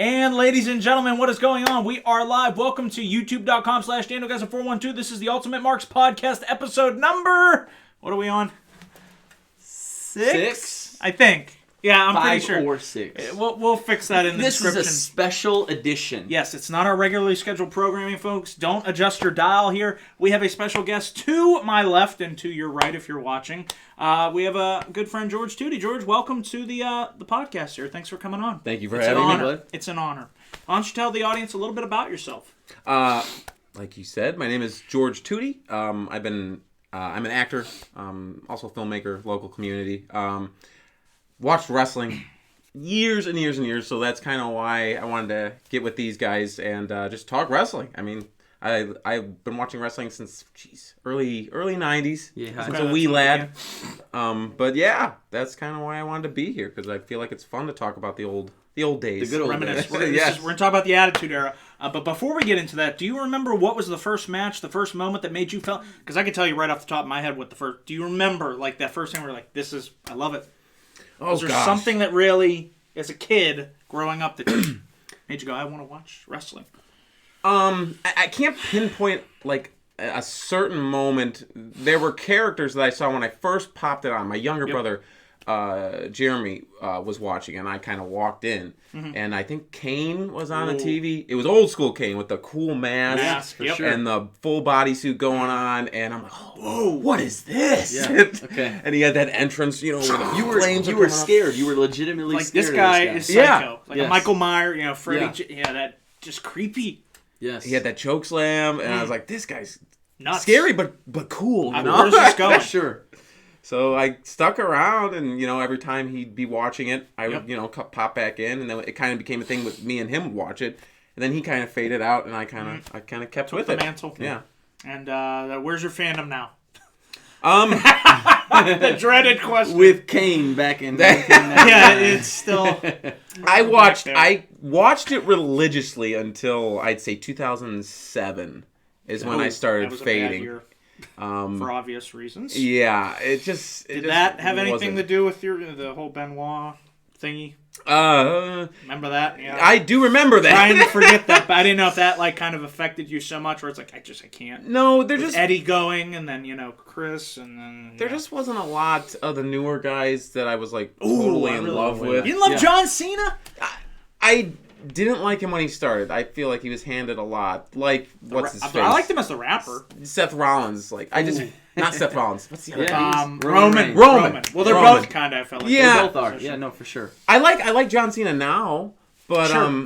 And ladies and gentlemen, what is going on? We are live. Welcome to youtube.com/DanielGuys412. This is the Ultimate Marks Podcast, episode number... What are we on? Six? I think. Yeah, I'm pretty sure. 5 or 6. We'll fix that in the description. This is a special edition. Yes, it's not our regularly scheduled programming, folks. Don't adjust your dial here. We have a special guest to my left and to your right if you're watching. We have a good friend, George Tutie. George, welcome to the podcast here. Thanks for coming on. Thank you for having me, bud. It's an honor. Why don't you tell the audience a little bit about yourself? Like you said, my name is George Tutie. I'm an actor, also a filmmaker, local community. Watched wrestling years and years and years, so that's kind of why I wanted to get with these guys and just talk wrestling. I mean, I've been watching wrestling since early 90s. Yeah, since a wee lad. But yeah, that's kind of why I wanted to be here, because I feel like it's fun to talk about the old days. The good old days. We're going to talk about the Attitude Era. But before we get into that, do you remember what was the first match, the first moment that made you feel? Because I can tell you right off the top of my head what the first. Do you remember like that first time where you're like, I love it? Was there something that really, as a kid growing up, that made you go, I want to watch wrestling? I can't pinpoint like a certain moment. There were characters that I saw when I first popped it on. My younger brother, Jeremy, was watching, and I kind of walked in, and I think Kane was on the TV. It was old school Kane with the cool mask and the full bodysuit going on, and I'm like, whoa, what is this? Yeah. Okay. And he had that entrance, where the you were scared. You were legitimately like scared. This guy is psycho. Like a Michael Myers, Freddy. Yeah. That just creepy. Yes. He had that choke slam, and I was like, this guy's nuts. Scary, but cool. Where's this going? Sure. So I stuck around, and every time he'd be watching it, I would pop back in, and then it kind of became a thing with me and him would watch it, and then he kind of faded out, and I kind of kept with the it. mantle. Yeah. And where's your fandom now? The The dreaded question. With Kane back in. Yeah, it's still. I watched it religiously until I'd say 2007 is when I started fading. Year. For obvious reasons. Yeah, did that have anything to do with the whole Benoit thingy? Remember that? Yeah. I do remember that. Trying to forget that, but I didn't know if that kind of affected you so much, where it's like I can't. No, they're just Eddie going, and then Chris, and then there just wasn't a lot of the newer guys that I was like totally in love with. You didn't love John Cena? I didn't like him when he started. I feel like he was handed a lot. Like, what's his face? I liked him as the rapper. Seth Rollins. Not Seth Rollins. What's the other Roman. Well, they're both kind of, I felt like. Yeah. They both are. Yeah, no, for sure. I like John Cena now, but sure.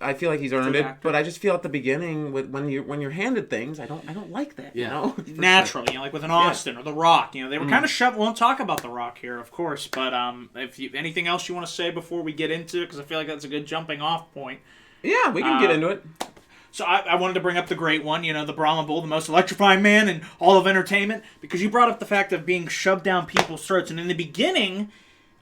I feel like he's earned it. But I just feel at the beginning, when you're handed things, I don't like that. Yeah. Naturally, like with an Austin or The Rock. They were kind of shoved. We won't talk about The Rock here, of course. But if anything else you want to say before we get into it, because I feel like that's a good jumping off point. Yeah, we can get into it. So I wanted to bring up the great one, the Brahma Bull, the most electrifying man in all of entertainment, because you brought up the fact of being shoved down people's throats. And in the beginning,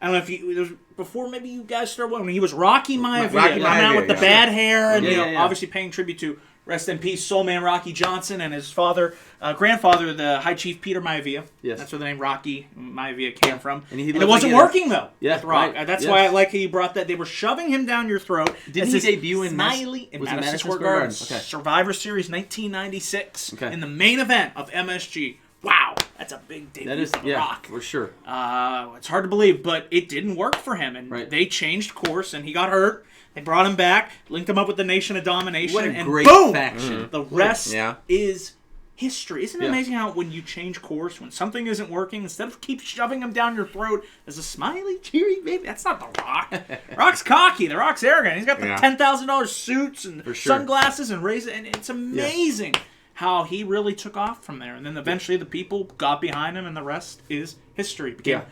I don't know if it was before maybe you guys started when he was Rocky Maivia, coming out with the bad hair, and obviously paying tribute to, rest in peace, Soul Man Rocky Johnson and his grandfather, the High Chief Peter Maivia. Yes. That's where the name Rocky Maivia came from. And it wasn't working, though, with Rock. Right. That's why I like how you brought that. They were shoving him down your throat. Didn't he debut in Madison Square Garden? Okay. Survivor Series 1996 in the main event of MSG. Wow, that's a big debut for The Rock. For sure. It's hard to believe, but it didn't work for him, and they changed course, and he got hurt. They brought him back, linked him up with the Nation of Domination, what a and great boom! faction. The rest is history. Isn't it amazing how when you change course, when something isn't working, instead of keep shoving them down your throat as a smiley, cheery baby, that's not The Rock. Rock's cocky. The Rock's arrogant. He's got the $10,000 suits and sunglasses and razor, and it's amazing how he really took off from there. And then eventually the people got behind him, and the rest is history. Became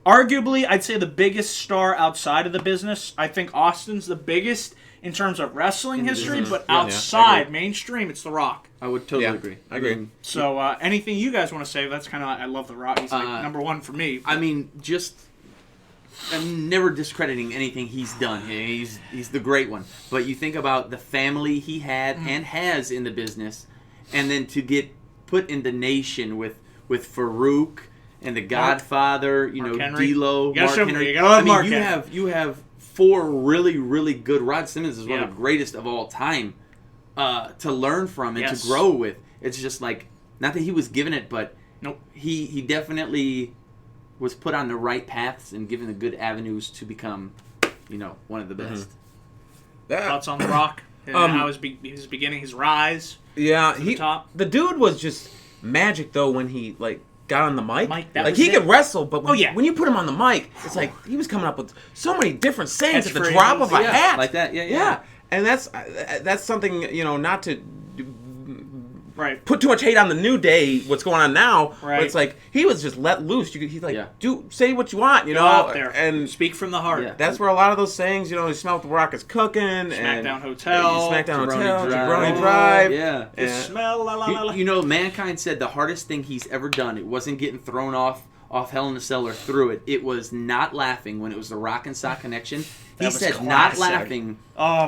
arguably, I'd say, the biggest star outside of the business. I think Austin's the biggest in terms of wrestling history, but outside, mainstream, it's The Rock. I would totally agree. I agree. So anything you guys want to say? That's kind of, I love The Rock. He's like number one for me. I mean, I'm never discrediting anything he's done. He's the great one. But you think about the family he had and has in the business, and then to get put in the Nation with and The Godfather, Mark Henry. D'Lo, Mark Henry. You gotta love Mark Henry. You have 4 really, really good. Rod Simmons is one of the greatest of all time to learn from and to grow with. It's just like, not that he was given it, but he definitely was put on the right paths and given the good avenues to become, one of the best. Thoughts on The Rock? How his beginning, his rise. Yeah, to the top. The dude was just magic though when he got on the mic. Like he could wrestle, but when you put him on the mic, it's like he was coming up with so many different sayings at the drop of a hat. Like that, yeah. And that's something, not to put too much hate on the New Day, what's going on now. Right. But it's like he was just let loose. He's like, say what you want, Go out there and speak from the heart. Yeah. That's where a lot of those sayings, you smell what the Rock is cooking. Smackdown Hotel. Jabroni Drive. Yeah. The smell, la la la la. Mankind said the hardest thing he's ever done, it wasn't getting thrown off Hell in a Cell or through it. It was not laughing when it was the Rock and Sock connection. He said classic. Not laughing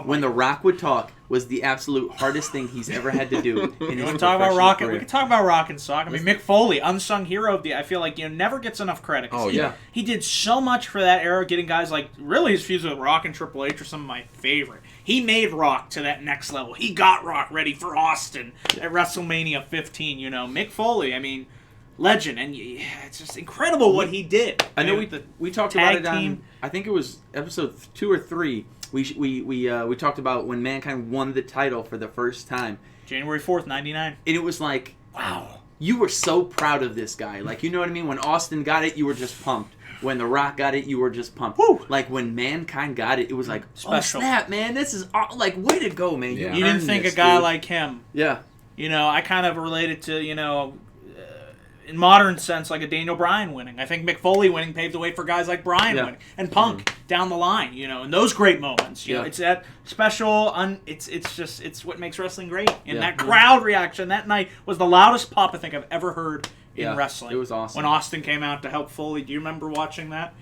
when The Rock would talk was the absolute hardest thing he's ever had to do in his talk about Rock. career. We can talk about Rock and Sock. I mean, Mick Foley, unsung hero of the. I feel like never gets enough credit. He did so much for that era, getting guys like really his fuse with Rock and Triple H are some of my favorite. He made Rock to that next level. He got Rock ready for Austin at WrestleMania 15. Mick Foley. I mean, legend, and it's just incredible what he did. I know we talked about it on. I think it was episode 2 or 3. We talked about when Mankind won the title for the first time, January 4th, 99, and it was like, wow, you were so proud of this guy. Like, you know what I mean? When Austin got it, you were just pumped. When The Rock got it, you were just pumped. Woo! Like, when Mankind got it, it was like, special. Oh, snap, man. This is, like, way to go, man. Yeah. You didn't think a guy like him. Yeah. I kind of related to, in modern sense, like a Daniel Bryan winning. I think Mick Foley winning paved the way for guys like Bryan winning. And Punk down the line, and those great moments. You know, it's that special, it's what makes wrestling great. And that crowd reaction that night was the loudest pop I think I've ever heard in wrestling. It was awesome. When Austin came out to help Foley, do you remember watching that?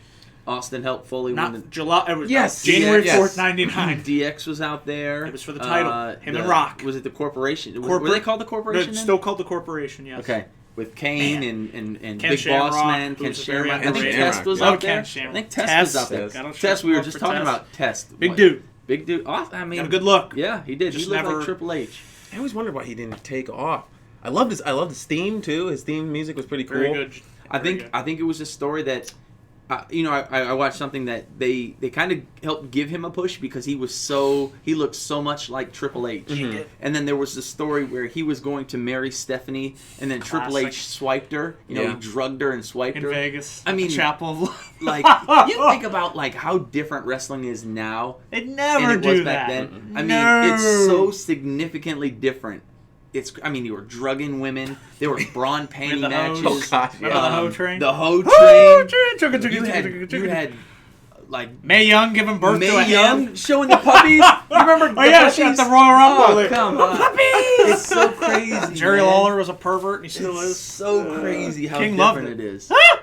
Austin helped Foley win the... July. It was January 4th, 99. DX was out there. It was for the title. Him and Rock. Was it the Corporation? Were they called the Corporation? Still called the Corporation, yes. Okay. With Kane and Ken Big Shamrock, Boss Man, Ken Shamrock. I think Test was out there. I think Test was out there. Test, we were just talking about Test. Big dude. Big dude. I mean, got a good look. Yeah, he did. He looked like Triple H. I always wondered why he didn't take off. I loved his theme too. His theme music was pretty cool. Very good. I think it was a story that, I watched something that they kind of helped give him a push because he looked so much like Triple H. Mm-hmm. And then there was the story where he was going to marry Stephanie, and then Triple H swiped her. He drugged her and swiped her in Vegas. I mean, Chapel. Like, you think about like how different wrestling is now. They'd never and it do was back that. then. I mean, it's so significantly different. You were drugging women. There were brawn panty matches. Oh, God. Remember the hoe train? The hoe train. You had like Mae Young giving birth to a Mae Young hen. showing the puppies. You remember? She had the Royal Rumble. Oh, come on. Puppies! It's so crazy. Jerry man. Lawler was a pervert, and he still It's is. so crazy how King loved different it. it is. Ah!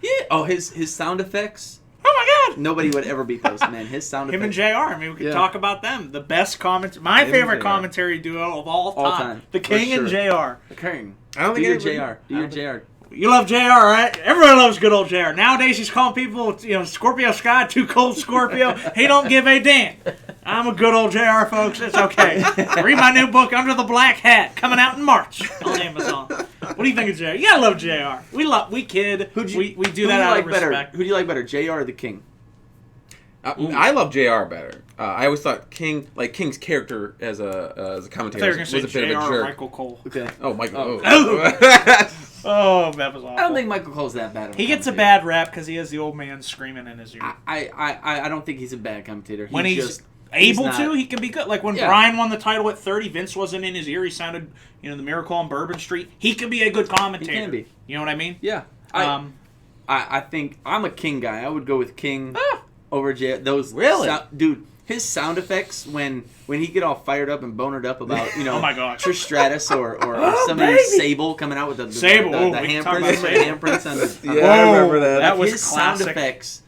Yeah. Oh, his sound effects. Oh my God! Nobody would ever beat those, man. His sound Him and effects. JR. I mean, we could talk about them. The best my favorite commentary duo of all time. The King and JR. The King. I don't think Do your JR. You love JR, right? Everybody loves good old JR. Nowadays, he's calling people, Scorpio Sky, too cold Scorpio. He don't give a damn. I'm a good old JR, folks. It's okay. Read my new book, Under the Black Hat, coming out in March on Amazon. What do you think of JR? You gotta love JR. We kid. We do that out of respect. Who do you like better, JR or the King? I love JR better. I always thought King's character as a commentator was a bit of a jerk. Michael Cole. Okay. Oh, Michael. Oh, that was awful. I don't think Michael Cole's that bad. He gets a bad rap because he has the old man screaming in his ear. I don't think he's a bad commentator. When he's able to, he can be good. Like when Bryan won the title at 30, Vince wasn't in his ear. He sounded, the Miracle on Bourbon Street. He could be a good commentator. He can be. You know what I mean? Yeah. I think I'm a King guy. I would go with King over JR. Those really, dude. His sound effects when he get all fired up and bonered up about oh my God, Trish Stratus or somebody Sable coming out with the handprints on the I remember that. That was his classic. sound effects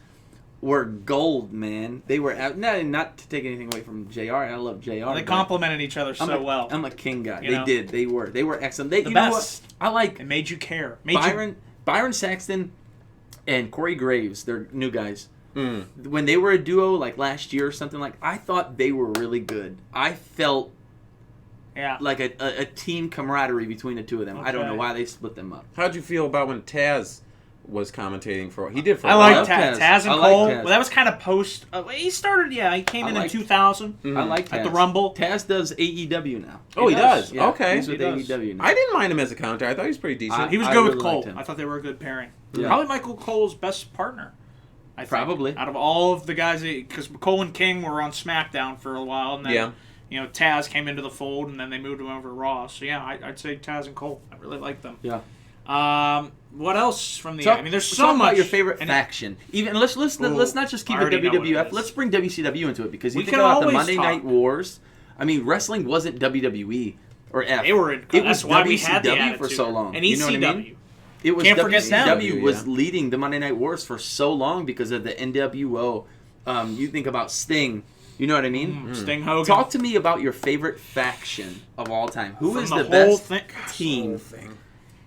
were gold, man. They were not to take anything away from JR. I love JR. They complimented each other well. I'm a King guy. They did. They were excellent. The best. I like. It made you care. Byron Saxton and Corey Graves. They're new guys. when they were a duo like last year or something, like I thought they were really good. I felt like a team camaraderie between the two of them. Okay. I don't know why they split them up. How'd you feel about when Taz was commentating for? He did for. I a like while. Taz and I like Cole. Taz. Well, that was kind of post. He started. Yeah, he came in 2000 I like Taz. at the Rumble. Taz does AEW now. Oh, he does. Yeah, Okay. he's with AEW now. I didn't mind him as a counter. I thought he was pretty decent. He was I good really with Cole. liked him. I thought they were a good pairing. Yeah. Probably Michael Cole's best partner. I think, Probably. out of all of the guys, because Cole and King were on SmackDown for a while, and then Taz came into the fold, and then they moved him over to Raw. So yeah, I'd say Taz and Cole. I really like them. Yeah. What else from the? I mean, there's talk so much. about your favorite faction. Even let's not just keep I it already know what it WWF. is. Let's bring WCW into it because you We think can about the always Monday talk. Night Wars. I mean, wrestling wasn't WWE or F. They were in. It That's was why we had the WCW Attitude for so long. And You know ECW. what I mean? It was Can't forget them. WCW was leading the Monday Night Wars for so long because of the NWO. You think about Sting. You know what I mean? Sting Hogan. Talk to me about your favorite faction of all time. Who From is the the whole best thing. team?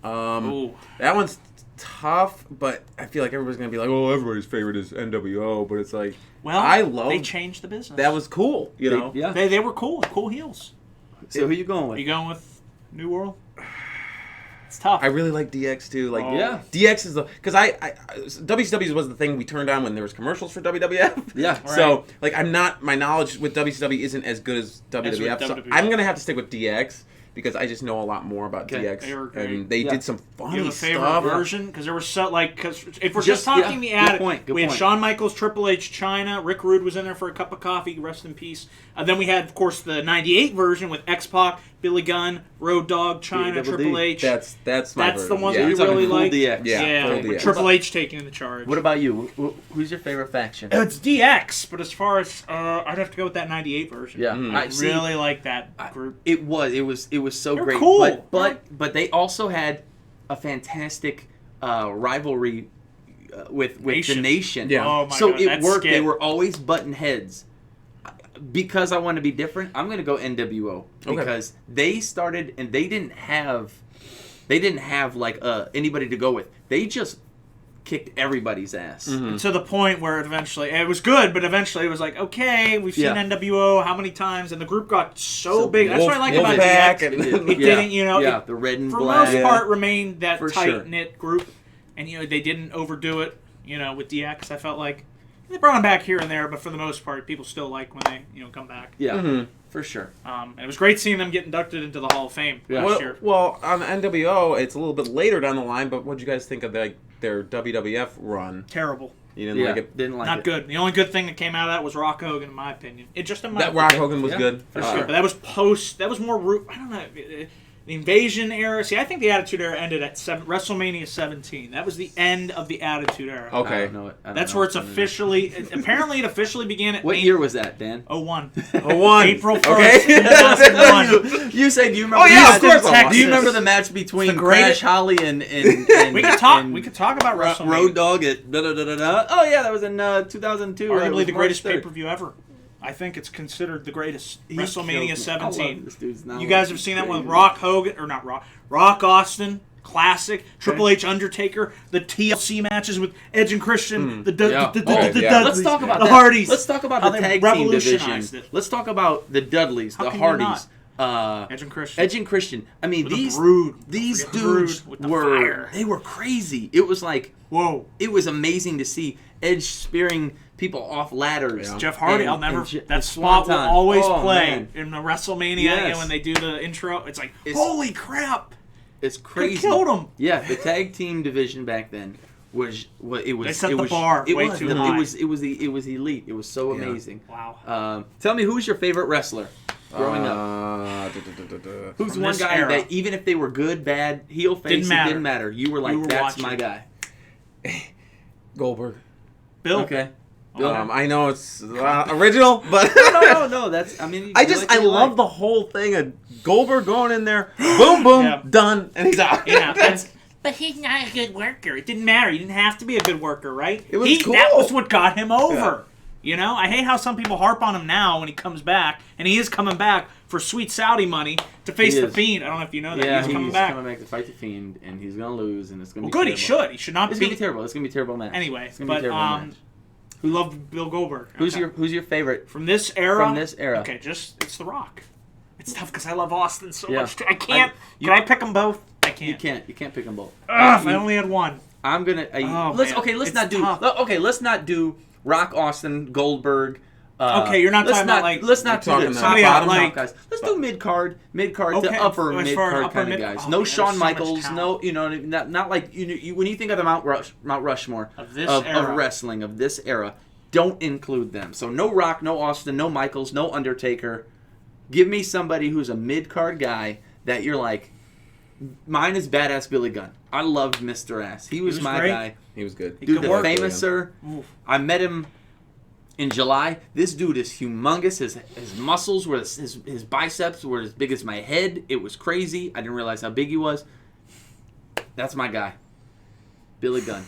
Ooh. That one's tough, but I feel like everybody's gonna be like, "Oh, everybody's favorite is NWO," but it's like, Well, I love. they changed the business. That was cool, you know. Yeah. They were cool heels. So who you going Are with? you going with New World? It's tough. I really like DX too. Like, Yeah. DX is the because I WCW was the thing we turned on when there was commercials for WWF. Yeah. So like, my knowledge with WCW isn't as good as WWF. So WWF. I'm gonna have to stick with DX because I just know a lot more about DX, They were great. and they did some you funny have a favorite stuff. version? Because there was so because if we're just talking the good Attitude, point, good we had point. Shawn Michaels, Triple H, Chyna, Rick Rude was in there for a cup of coffee, rest in peace. Then we had, of course, the '98 version with X-Pac, Billy Gunn, Road Dogg, Chyna, Double Triple D. H. That's my That's the version. one Yeah. that you You're talking really full like. DX. Yeah, full with DX. Triple H taking the charge. What about you? Who's your favorite faction? It's DX, but as far as I'd have to go with that '98 version. Yeah. I See, really like that group. It was so They're great. cool. But they also had a fantastic rivalry with the Nation. Yeah. Oh my So God, it that worked. skit. They were always button heads. Because I want to be different, I'm going to go NWO because they started and they didn't have like anybody to go with. They just kicked everybody's ass. And to the point where it was good, but eventually it was like, okay, we've seen Yeah. NWO how many times, and the group got so big. That's what I like about Wolfpack DX. and- It didn't, Yeah, the red and for black. most part, remained that For sure. tight-knit group, and they didn't overdo it. With DX, I felt like they brought them back here and there, but for the most part, people still like when they come back. Yeah, for sure. And it was great seeing them get inducted into the Hall of Fame last year. Well, on NWO, it's a little bit later down the line, but what did you guys think of their WWF run? Terrible. You didn't like it? Didn't like Not it. good. The only good thing that came out of that was Rock Hogan, in my opinion. That Rock Hogan was good. For sure. But that was That was more. I don't know. The Invasion era. See, I think the Attitude Era ended at WrestleMania 17. That was the end of the Attitude Era. Okay. I don't know it. I don't That's know where it. it's officially. Apparently, it officially began at What year was that, Dan? 01. 01. April 1st, Okay. 2001. You say, do you remember? Oh, yeah, the of match- course I Do you watched remember this. the match between It's the greatest- Crash Holly and We could talk. and We could talk about WrestleMania. Road Dogg at da da da da da? Oh yeah, that was in 2002. It was Arguably the March greatest 3rd. pay-per-view ever. I think it's considered the greatest. He kills WrestleMania me. I love 17. this dude's now You guys have seen that one with Rock Hogan, or not Rock? Rock Austin, classic. Triple H, Undertaker, the TLC matches with Edge and Christian, the Yeah. Dudleys, Let's talk about the that. Hardys. Let's talk about how the they tag team division. revolutionized it. Let's talk about the Dudleys, How the can you Hardys. Edge and Christian. Edge and Christian. I mean, With the these Brood. these Don't forget the Brood dudes with the were fire. they were crazy. It was like Whoa. it was amazing to see Edge spearing people off ladders. Yeah. Jeff Hardy, And- I'll never. and That spot will Swanton. always Oh, play man. in the WrestleMania Yes. when they do the intro. It's like, It's- holy crap! It's Could crazy. have killed him. Yeah, the tag team division back then was it was They set it the was, bar it way was, too it high. was elite. It was so amazing. Wow. Tell me, who's your favorite wrestler growing up? Who's From one this guy era. that even if they were good, bad, heel, face, Didn't it matter. didn't matter. You were like, You were that's watching. my guy. Goldberg. Bill. Okay. I know it's original, but No. That's I mean. I love the whole thing of Goldberg going in there, boom, boom, Yeah. done, and he's out. Yeah, but he's not a good worker. It didn't matter. He didn't have to be a good worker, right? It was That cool. was what got him over. You know, I hate how some people harp on him now when he comes back, and he is coming back for sweet Saudi money to face He the is. Fiend. I don't know if you know that. Yeah, he's coming back. to fight the Fiend, and he's gonna lose, and it's gonna Well, be good. He terrible. should. He should not It's be. gonna be terrible. It's gonna be a terrible match. Anyway, it's gonna be a but terrible match. who loved Bill Goldberg. Who's your favorite from this era? From this era. Okay, it's The Rock. It's tough because I love Austin so Yeah. much. I can't. Can I pick them both? I can't. You can't pick them both. Ugh, if I only had one. I'm gonna. Man. Let's not do Rock, Austin, Goldberg. Okay, you're not talking about like. Let's not do this. Somebody out like guys. Let's do mid card Okay, to upper as mid far as card upper kind mid- of guys. oh, No man, Shawn there's so much Michaels. talent. No, not like when you think of the Mount Rushmore Of this era. of wrestling of this era. Don't include them. So no Rock, no Austin, no Michaels, no Undertaker. Give me somebody who's a mid card guy that you're like. Mine is Badass Billy Gunn. I loved Mr. Ass. He was my great. guy. He was good. He Dude, could the work. Famouser. I met him in July. This dude is humongous. His muscles were his biceps were as big as my head. It was crazy. I didn't realize how big he was. That's my guy, Billy Gunn.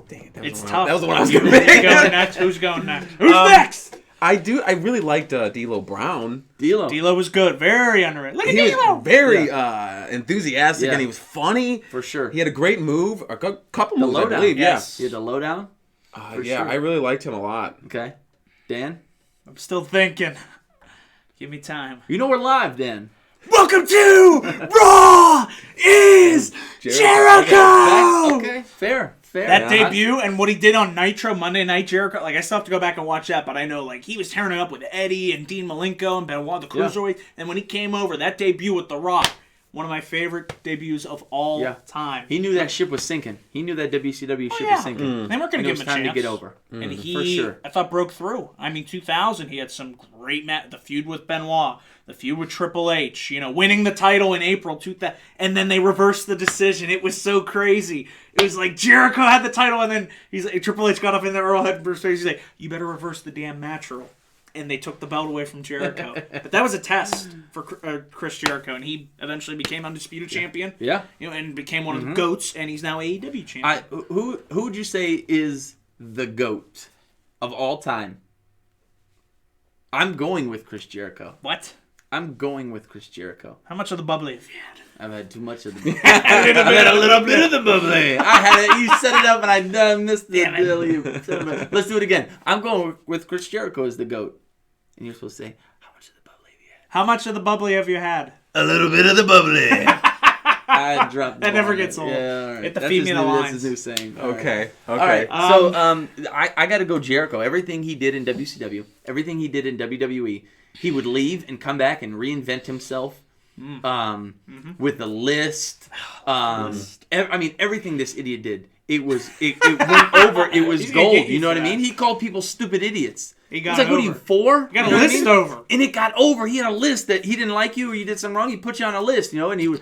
Dang, It's tough. That was the one I was going to pick. Who's going next? Who's next? I really liked D'Lo Brown. D'Lo was good. Very underrated. Look at He D'Lo. was very enthusiastic, Yeah. and he was funny. For sure. He had a great move, a couple The moves, I lowdown. believe. Yes. He had the lowdown. Yeah, For yeah, sure. I really liked him a lot. Okay, Dan. I'm still thinking. Give me time. You know we're live, Dan. Welcome to Raw is Jericho. Okay, fair. That Yeah. debut and what he did on Nitro Monday Night Jericho, like I still have to go back and watch that, but I know like he was tearing it up with Eddie and Dean Malenko and Benoit the Cruiserweight, and when he came over, that debut with The Rock, one of my favorite debuts of all time. He knew that ship was sinking. He knew that WCW ship was sinking. They weren't going And to it give was him a time chance. to get over. And he, for sure. I thought, broke through. I mean, 2000, he had some great the feud with Benoit, the feud with Triple H, winning the title in April 2000, and then they reversed the decision. It was so crazy. It was like Jericho had the title, and then Triple H got up in the Earl had Bruce face. He's like, "You better reverse the damn match rule." And they took the belt away from Jericho. But that was a test for Chris Jericho, and he eventually became undisputed champion. Yeah. And became one of the GOATs, and he's now AEW champion. Who would you say is the GOAT of all time? I'm going with Chris Jericho. What? I'm going with Chris Jericho. How much of the bubbly have you had? I've had too much of the bubbly. I've had a little bit of the bubbly. I had it. You set it up, and I missed it. Let's do it again. I'm going with Chris Jericho as the GOAT. And you're supposed to say, how much of the bubbly have you had? How much of the bubbly have you had? A little bit of the bubbly. I dropped the That never ball. gets old. Yeah, all right. Hit the That's feed his me the new- lines. That's his new saying. Okay. All right. Okay. So I got to go Jericho. Everything he did in WCW, everything he did in WWE, he would leave and come back and reinvent himself. With the list. I mean, everything this idiot did. It went over. It was He's gonna gold. get you You know for what I mean? that. He called people stupid idiots. He got He's like, it what are you, over. 4? You got a know what I list mean? over. And it got over. He had a list that he didn't like you or you did something wrong. He put you on a list, and he would,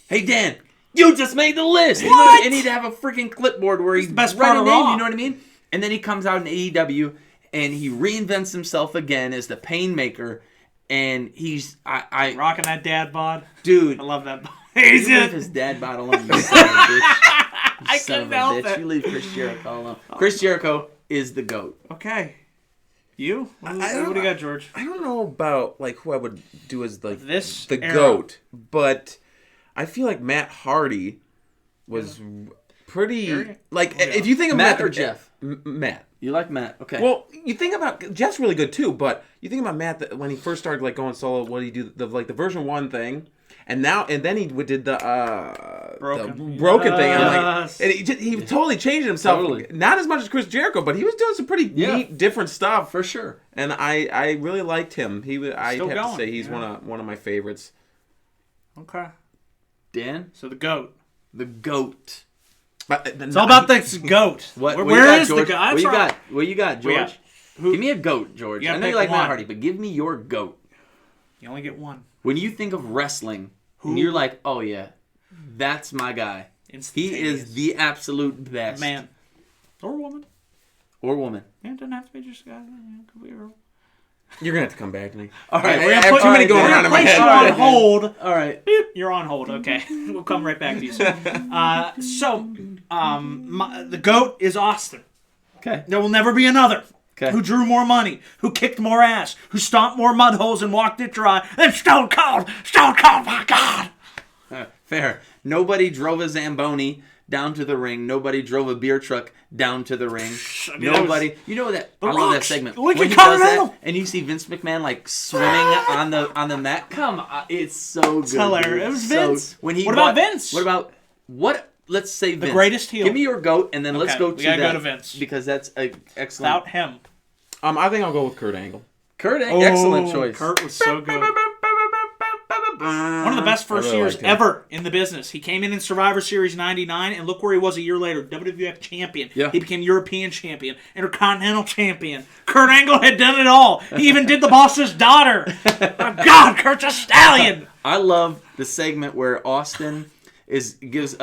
hey, Dan, you just made the list. What? And he'd have a freaking clipboard where he's the best write part a of name, Raw. you know what I mean? And then he comes out in AEW and he reinvents himself again as the Painmaker. And he's, Rocking that dad bod. dude. I love that bod. You He's leave in. his dad bod alone, you son of a bitch. I Son of couldn't a help bitch. it. You leave Chris Jericho alone. Chris Jericho is the GOAT. Okay. You? What don't do you got, George? I don't know about who I would do as the era. GOAT, but I feel like Matt Hardy was pretty if you think of Matt or Jeff? Matt. You like Matt? Okay. Well, you think about Jeff's really good too, but you think about Matt when he first started going solo. What did he do? The version 1 thing, and then he did the broken thing. Yes. And he totally changed himself. Totally. Not as much as Chris Jericho, but he was doing some pretty neat, different stuff for sure. And I really liked him. I'd have to say he's one of my favorites. Okay. Dan? So the GOAT. The GOAT. It's all about the GOAT. Where is the GOAT? What you got, George? Give me a GOAT, George. I know you like Matt Hardy, but give me your GOAT. You only get one. When you think of wrestling, and you're like, oh yeah, that's my guy. He is the absolute best. Man. Or woman. Or woman. Yeah, it doesn't have to be just a guy. It could be a girl. You're gonna have to come back to me. All right, I have too many going around in my Place head. you on hold. All right. Beep, you're on hold. Okay, we'll come right back to you. The GOAT is Austin. Okay. There will never be another. Okay. Who drew more money? Who kicked more ass? Who stomped more mud holes and walked it dry? Than Stone Cold. Stone Cold, my God. Fair. Nobody drove a Zamboni down to the ring. Nobody drove a beer truck down to the ring. I mean, Nobody. You know that? I love that segment. Look when at he does that, Continental. and you see Vince McMahon like swimming on the mat. Come on, it's so good. It's hilarious. Dude. It was So, Vince. when he What about Vince? What? Let's say Vince. The greatest heel. Give me your GOAT, and then let's Okay, go we to gotta that go to Vince. because that's a excellent. Without him. I think I'll go with Kurt Angle. Kurt, excellent Oh, choice. Kurt was so good. One of the best first really years liked him. ever in the business. He came in Survivor Series 99, and look where he was a year later. WWF champion. Yeah. He became European champion, Intercontinental champion. Kurt Angle had done it all. He even did the boss's daughter. Oh, God, Kurt's a stallion. I love the segment where Austin gives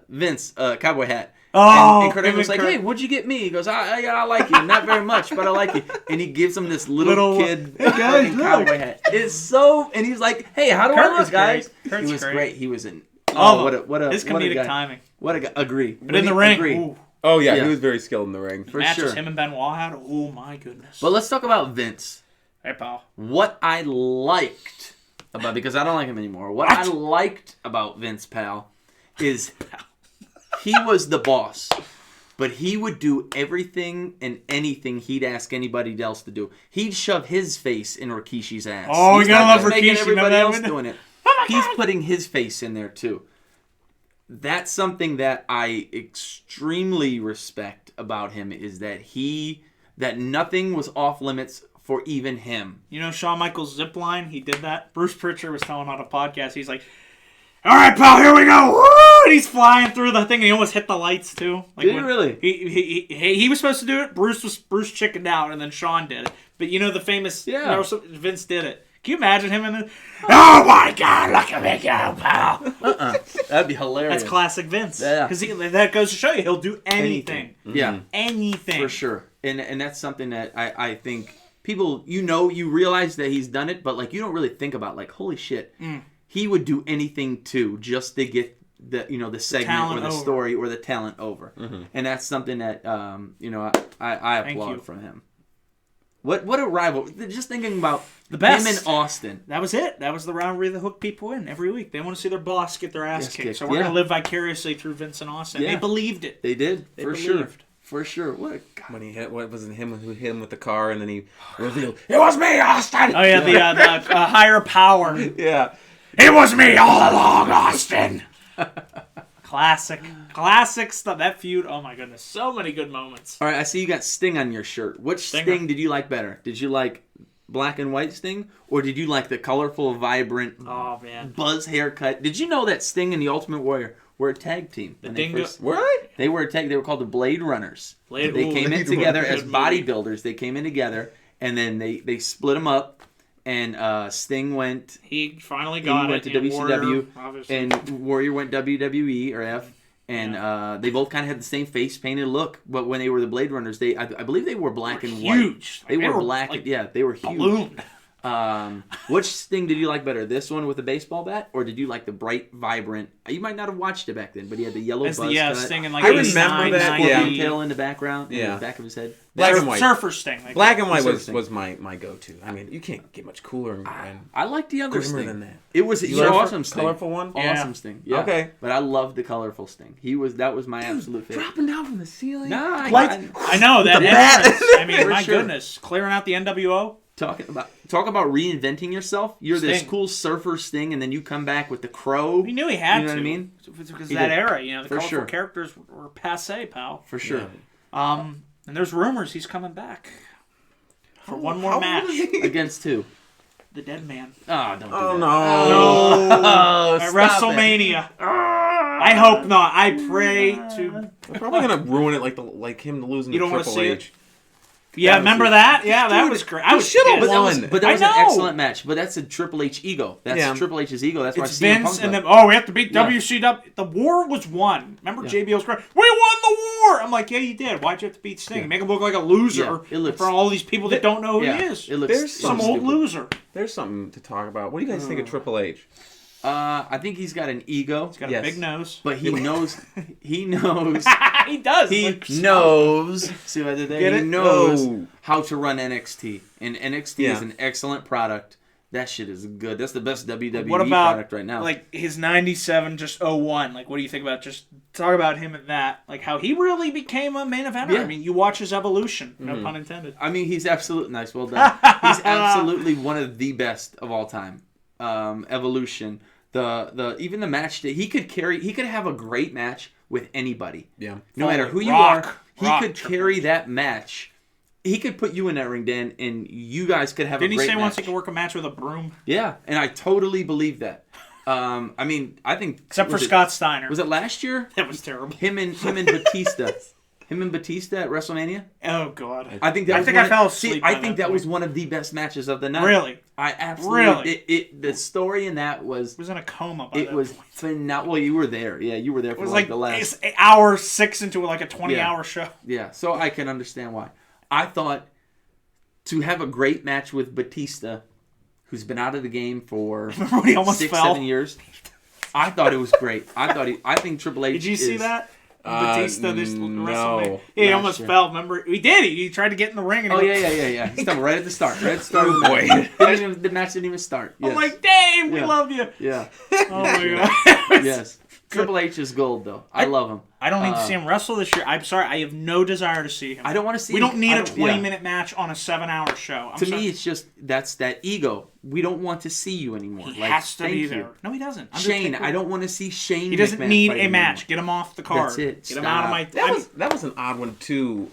Vince a cowboy hat. Oh, and Kurt Angle's like, Kurt. "Hey, what'd you get me?" He goes, I like you. Not very much, but I like you." And he gives him this little kid Hey, guys, fucking look. cowboy hat. It's so... And he's like, "Hey, how do Kurt I look, was guys?" great. Kurt's He was great. great. He was in... Oh, what a his what a comedic guy. timing. What a guy. Agree. But in the ring, Agree. ooh, Oh yeah, Yeah. he was very skilled in the ring. For matches sure. him and Benoit had. Oh, my goodness. But let's talk about Vince. Hey, pal. What I liked about... Because I don't like him anymore. What I liked about Vince, pal, is he was the boss. But he would do everything and anything he'd ask anybody else to do. He'd shove his face in Rikishi's ass. Oh, He's you gotta not love just making Rikishi, everybody man. else doing it. He's putting his face in there too. That's something that I extremely respect about him is that that nothing was off limits for even him. You know Shawn Michaels' zip line? He did that. Bruce Pritchard was telling on a podcast. He's like, "All right, pal, here we go." Woo! And he's flying through the thing. And he almost hit the lights too. Like Did he really? He was supposed to do it. Bruce chickened out, and then Shawn did it. But you know the famous. Yeah. Vince did it. Can you imagine him in the? Oh my God! Look at me go, pal. That'd be hilarious. That's classic Vince. Yeah. Because that goes to show you he'll do anything. Yeah. Anything. For sure. And that's something that I think people, you realize that he's done it, but like you don't really think about like, holy shit. He would do anything too just to get the segment or the over. story or the talent over. And that's something that I applaud from him. What a rival. Just thinking about The best. him and Austin. That was it. That was the rivalry that hooked people in every week. They want to see their boss get their ass kicked. kicked. So we're Yeah. going to live vicariously through Vince and Austin. Yeah. They believed it. They did. They for sure. believed. For sure. What a God. When he hit, what was it him who hit him with the car, and then he revealed, "It was me, Austin." Oh, yeah, the higher power. Yeah. It was me all along, Austin. Classic stuff. That feud, oh my goodness. So many good moments. All right, I see you got Sting on your shirt. Which Stinger. Sting did you like better? Did you like black and white Sting, or did you like the colorful, vibrant Oh, man. buzz haircut? Did you know that Sting and the Ultimate Warrior were a tag team? The when they Dingo. first- What? They were a tag. They were called the Blade Runners. Blade- They ooh, came in Blade together Runners. as Good movie. bodybuilders. They came in together, and then they split them up. And Sting went. He finally He got went to it. and WCW, Warrior, obviously. and Warrior went WWE or F. And they both kind of had the same face painted look, but when they were the Blade Runners, I believe they were black and white. huge. They Like, were black. like, They were huge. ballooned. Which Sting did you like better? This one with the baseball bat, or did you like the bright, vibrant? You might not have watched it back then, but he had the yellow That's buzz the, cut. Sting in like I remember 89, that, 90. yeah. Tail in the background, in Yeah. the back of his head. Black and white. Surfer Sting. Like Black and white Surf was, Sting. was my go-to. I mean, you can't get much cooler and I like the other grimmer Sting. than that. It was You an like awesome the Sting. colorful one? Yeah. Awesome Sting. Yeah. Okay. But I love the colorful Sting. That was my absolute favorite. dropping down from the ceiling. Nah, I know that the bat. entrance. I mean, For my sure. goodness, clearing out the NWO. Talk about reinventing yourself. You're this Sting. cool surfer Sting, and then you come back with the crow. We knew he had You know to. what I mean? Because He that did. era, the For colorful sure. characters were passé, pal. For sure. And there's rumors he's coming back for one more match. Against who? The Dead Man. Oh, don't do Oh that. no! Oh, At stop it. WrestleMania. I hope not. I pray to. They're probably gonna ruin it like him losing You to don't wanna Triple see H. Yeah, That was remember it. that? Yeah, that Dude, was great. he I was should've pissed. won. But that was I an know. excellent match. But that's a Triple H ego. That's Yeah. Triple H's ego. That's why It's CM Vince, Punk and left. then we have to beat Yeah. WCW. The war was won. Remember Yeah. JBL's crying, "We won the war!" I'm like, yeah, you did. Why'd you have to beat Sting? Yeah. Make him look like a loser Yeah, it looks- for all these people that don't know who Yeah, he is. it looks There's so Some old stupid. loser. There's something to talk about. What do you guys think of Triple H? I think he's got an ego. He's got Yes. a big nose. But he knows. He knows. He does. He Like, knows. See what I did there? Get He it? knows Oh. how to run NXT, and NXT Yeah. is an excellent product That shit is good. That's the best WWE What about product right now. like his 97 just 01? Like what do you think about just talk about him at that? Like how he really became a main eventer. Yeah. I mean, you watch his evolution, no pun intended. I mean, he's absolutely nice. Well done. He's absolutely one of the best of all time. Evolution. The even the match that he could have a great match with anybody. Yeah. No matter who you Rock could carry that match. He could put you in that ring, Dan, and you guys could have Didn't a great match. he say once he could work a match with a broom? Yeah, and I totally believe that. I mean, I think Except for Scott Steiner. Was it last year? That was terrible. Him and Batista. Him and Batista at WrestleMania. Oh God. I think that I fell asleep. I think that was one of the best matches of the night. Really? I absolutely. Really? The story in that was. I was in a coma. By It that was point. phenomenal. Well, you were there. Yeah, you were there for It was like the last. it's hour 6 into like a 20-hour show. Yeah, so I can understand why. I thought to have a great match with Batista, who's been out of the game for Remember when he almost 6-7 years. I thought it was great. I think Triple H. Did you see that? Batista this WrestleMania. no. Yeah, he Last almost year. fell. Remember? He did. He tried to get in the ring. And Oh he yeah. He stopped right at the start. Right at the start of the Boy. match. The match didn't even start. Yes. I'm like, Dave, we Yeah. love you. Yeah. Oh my God. Yes. Triple H is gold though. I love him. I don't need to see him wrestle this year. I'm sorry. I have no desire to see him. I don't want to see. We him. don't need I a don't- 20-minute match on a 7-hour show. I'm To sorry. me, it's just that's that ego. We don't want to see you anymore. He Like, has to thank be you. there. No, he doesn't. Shane, Undertaker- I don't want to see Shane. He doesn't McMahon need fighting a match. anymore. Get him off the card. That's it. Get him out of my. That was an odd one too.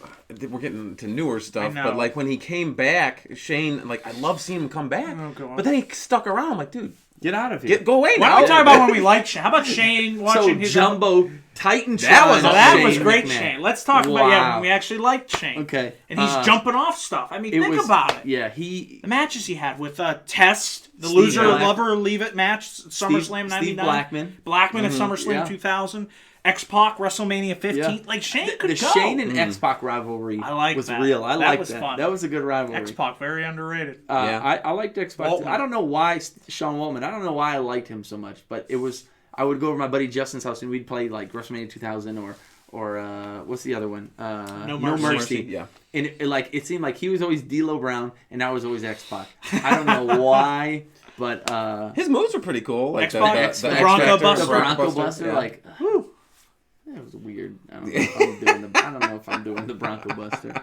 We're getting to newer stuff, I know. but like when he came back, Shane, like I love seeing him come back. Oh, God. But then he stuck around. I'm like, dude, Get out of here. go away Why now. don't we talk about when we like Shane? How about Shane so watching his Jumbo Titan. That was- That Shane was great, McMahon. Shane. Let's talk about Wow. when we actually liked Shane. Okay. And he's jumping off stuff. I mean, think about it. Yeah, he. The matches he had with Test, the Steve loser Black- lover leave it match, SummerSlam 99. Steve Blackman. Blackman at SummerSlam yeah. 2000. X-Pac, WrestleMania 15. Yeah. Like, Shane could The go. Shane and X-Pac rivalry I like was that. real. I That like was that. fun. That was a good rivalry. X-Pac, very underrated. Yeah. I liked X-Pac. Waltman. I don't know why Sean Waltman. I don't know why I liked him so much, but it was. I would go over to my buddy Justin's house and we'd play like WrestleMania 2000 or what's the other one? No Mercy. Yeah. And it seemed like he was always D'Lo Brown and I was always X-Pac. I don't know why, but His moves were pretty cool. Like X-Pac, the the Bronco X-Factor, Buster. the Bronco Buster, yeah. like, whew, that was weird. I don't know if I'm doing I don't know if I'm doing the Bronco Buster.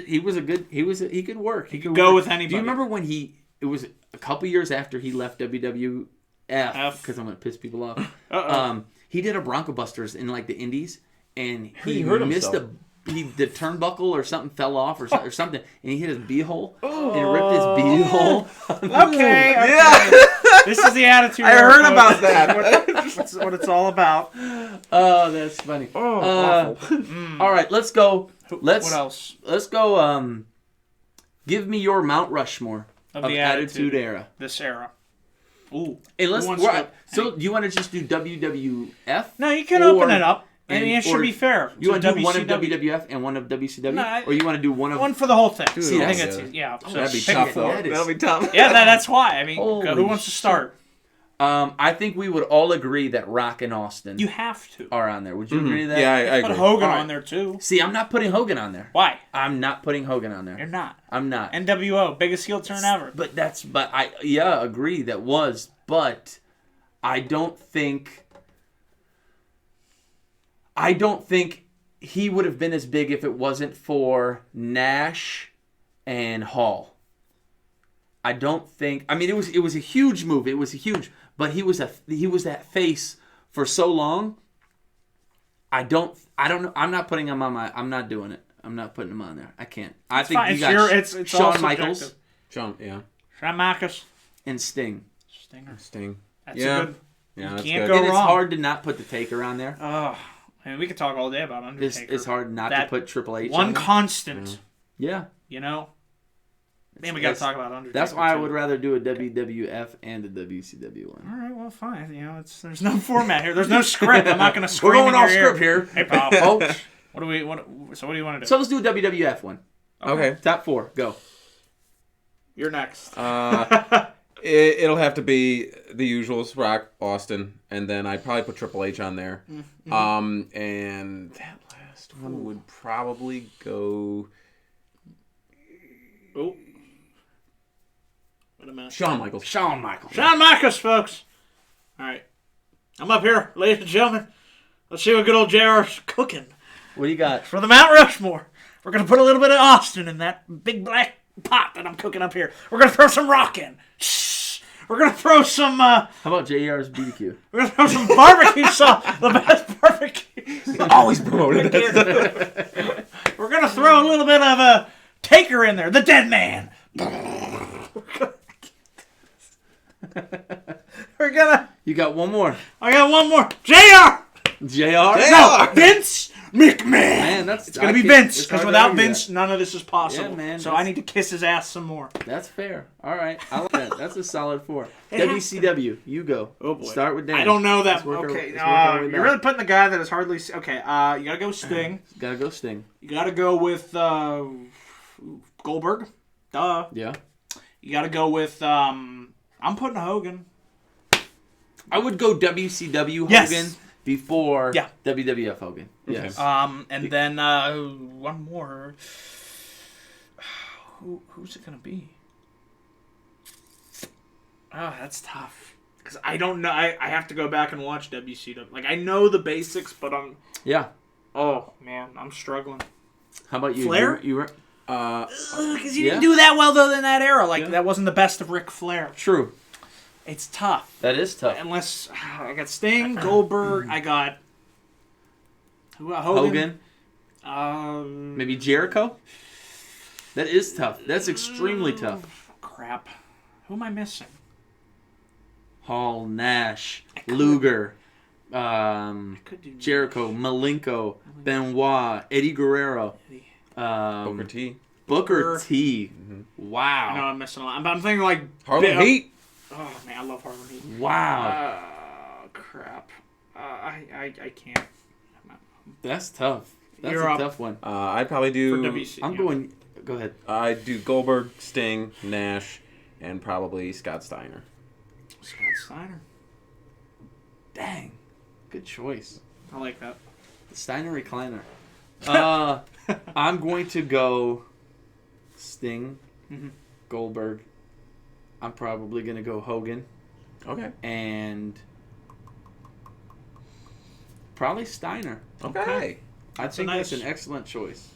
He was a good. He could work. He could go work. with anybody. Do you remember when it was a couple years after he left WWF F. because I'm gonna piss people off. Uh-oh. He did a Bronco Busters in like the Indies, and he hurt missed himself. the turnbuckle or something fell off or something, and he hit his beehole and it ripped his beehole. Okay. Yeah. This is the attitude. I era, heard folks. about that. That's what it's all about. Oh, that's funny. Awful. All right, let's go. What else? Let's go. Give me your Mount Rushmore Of of the Attitude Attitude. Era. This era. Ooh. Hey, Who wants to- so do you want to just do WWF? No, you can Or- open it up. I mean, and- it should or be fair. You So want to do one of WCW. WWF and one of WCW, No, or you want to do one of? One for the whole thing. Dude, I think that's it's good. yeah. So That'd be pick tough it. though. That is- That'll be tough. Yeah, that's why. I mean, Holy who wants to shit. start? I think we would all agree that Rock and Austin You have to. are on there. Would you agree to that? Yeah, I Put agree. Hogan All right. on there too. See, I'm not putting Hogan on there. Why? I'm not putting Hogan on You're there. not. I'm not. NWO, biggest heel turn ever. But I agree that was, but I don't think he would have been as big if it wasn't for Nash and Hall. I don't think. I mean, it was a huge move. It was a huge, but he was that face for so long. I don't know. I'm not putting him on my. I'm not doing it. I'm not putting him on there. I can't. I think fine. you It's got your- it's all Shawn subjective. Michaels Shawn, yeah. Shawn Michaels. and Sting. Stinger. Sting. That's Yeah. a good. Yeah, You that's can't good. go And it's wrong. hard to not put the Taker on there. Oh, I mean, we could talk all day about Undertaker. It's hard not to That put Triple H on one there. constant. Yeah. You know. Man, we got to That's- talk about Undertaker. That's why I too. would rather do a WWF and a WCW one. All right, well, fine. You know, there's no format here. There's no script. I'm not going to scream We're going in off your ear. script here. Hey, pal. Oh, What do you want to do? so let's do a WWF one. Okay. Top 4, go. You're next. It'll have to be the usuals, Rock, Austin, and then I'd probably put Triple H on there. And that last one would probably go. Oh, minute. Shawn Michaels. Shawn Michaels. Shawn Michaels, folks. All right. I'm up here, ladies and gentlemen. Let's see what good old JR's cooking. What do you got? For the Mount Rushmore, we're going to put a little bit of Austin in that big black pot that I'm cooking up here. We're going to throw some rock in. Shh. We're going to throw some... How about JR's BBQ? We're going to throw some barbecue sauce. The best barbecue. Always promoted that. We're going to throw a little bit of a Taker in there. The Dead Man. We're going to... You got one more. I got one more. JR! JR? No, Vince McMahon. Man, It's going to be Vince, because without Vince, none of this is possible. Yeah, man, so I need to kiss his ass some more. That's fair. All right. I like that. That's a solid 4. WCW, you go. Oh, boy. Start with Dan. I don't know that. Let's work our- Okay, let's work our way you're back. really putting the guy that is hardly... Okay, you got to go Sting. Gotta go Sting. You got to go with Goldberg. Duh. Yeah. You got to go with... I'm putting Hogan. I would go WCW Yes. Hogan before Yeah. WWF Hogan. Okay. Yes. And then one more. Who's it gonna be? Oh, that's tough. Because I don't know. I have to go back and watch WCW. Like, I know the basics, but I'm... Yeah. Oh, man. I'm struggling. How about you? Flair? You were Because you Yeah. didn't do that well, though, in that era. Like, Yeah. that wasn't the best of Ric Flair. true. It's tough. That is tough. Unless... I got Sting, Goldberg, I got... Hogan. Maybe Jericho? That is tough. That's extremely tough. Crap. Who am I missing? Hall, Nash, Luger, Could do Jericho, Malenko, Benoit, Eddie Guerrero, Booker T. Booker T. I know Wow. I'm missing a lot. I'm thinking like... Harlem Heat. Oh, man, I love Harlem Heat. Wow. Crap. I can't. That's tough. That's You're a up. tough one. I'd probably For do. WC. I'm going... Go ahead. I'd do Goldberg, Sting, Nash, and probably Scott Steiner. Scott Steiner. Dang. Good choice. I like that. The Steiner recliner. I'm going to go Sting, Goldberg. I'm probably going to go Hogan. Okay. And probably Steiner. Okay. I think nice- that's an excellent choice.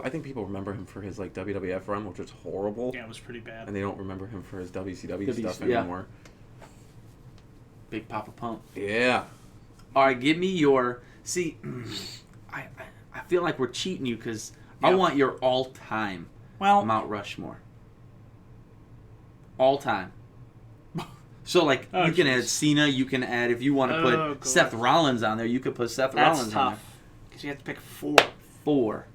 I think people remember him for his like WWF run, which was horrible, Yeah, it was pretty bad. and they don't remember him for his WCW WC stuff yeah. anymore. Big Papa Pump. Yeah. All right, give me your... See, I feel like we're cheating you because I Yeah. want your all-time Well, Mount Rushmore. All-time. So, like, Oh, you can jeez. add Cena, you can add... If you want to put Oh, God. Seth Rollins on there, you could put Seth that's Rollins on tough. Because you have to pick 4. there. 4.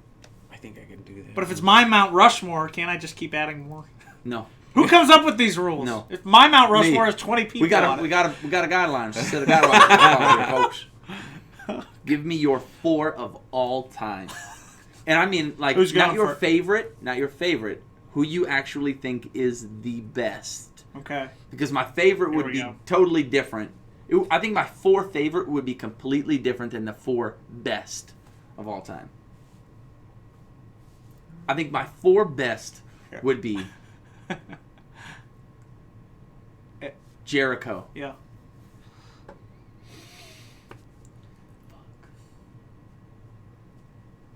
I think I can do that. But if it's my Mount Rushmore, can't I just keep adding more? No. Who comes up with these rules? No. If my Mount Rushmore Me. has 20 people We got on a it. we got a guideline. Set a guideline here, folks. Give me your 4 of all time, and I mean like Who's not going your for it? favorite, not your favorite. Who you actually think is the best? Okay. Because my favorite Here would we be go. totally different. I think my 4 favorite would be completely different than the 4 best of all time. I think my 4 best would be Jericho. Yeah.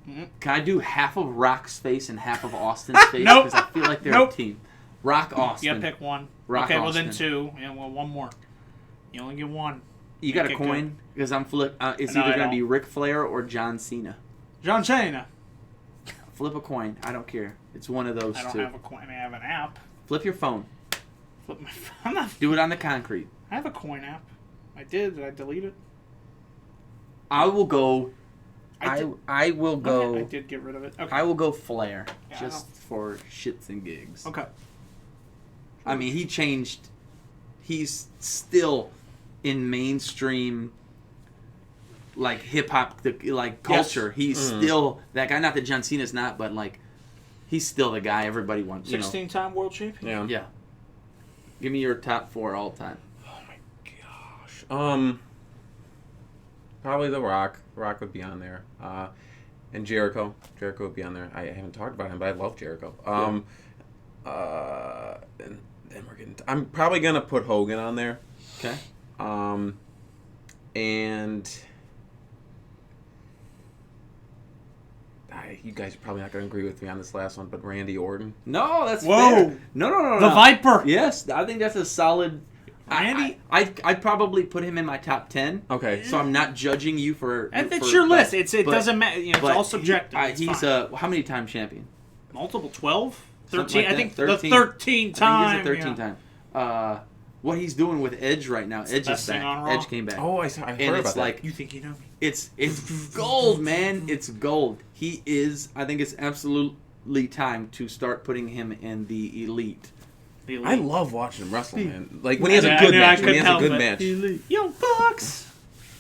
Can I do half of Rock's face and half of Austin's face? Nope. Because I feel like they're Nope. a team. Rock Austin. You gotta pick one. Rock okay, well then Austin. 2. Yeah, well, one more. You only get one. You got a Make it coin? Because I'm flip. It's No, either I going to be don't. Ric Flair or John Cena. John Cena. Flip a coin. I don't care. It's one of those I don't two. have a coin. I mean, I have an app. Flip your phone. Flip my phone. I'm not... Do it on the concrete. I have a coin app. I did. Did I delete it? I will go. I did. I will go. Okay, I did get rid of it. Okay. I will go Flair Yeah, I just for shits and gigs. Okay. I mean, he changed. He's still in mainstream, like hip hop, like culture. He's still that guy. Not that John Cena's not, but like, he's still the guy everybody wants. 16-time world champion. Yeah. Yeah. Give me your top 4 all time. Oh my gosh. Probably The Rock. The Rock would be on there. And Jericho. Jericho would be on there. I haven't talked about him, but I love Jericho. And then we're getting. I'm probably gonna put Hogan on there. Okay. And you guys are probably not gonna agree with me on this last one, but Randy Orton. No, that's Whoa. fair. No. The Viper. Yes, I think that's a solid. Randy? I'd probably put him in my top 10. Okay. So I'm not judging you for. And it's for your that. list. It doesn't matter. You know, it's all subjective. He's fine. how many time champion? Multiple 12? 13. Something like I think 13. the 13 time. I think he's a 13 time. What he's doing with Edge right now. Edge is back. Edge came back. Oh, I heard and about it's that. like You think you know me? it's gold, man. It's gold. He is. I think it's absolutely time to start putting him in the elite. I love watching him wrestle, man. Like when he has a good match. When he has a good match. Young Bucks,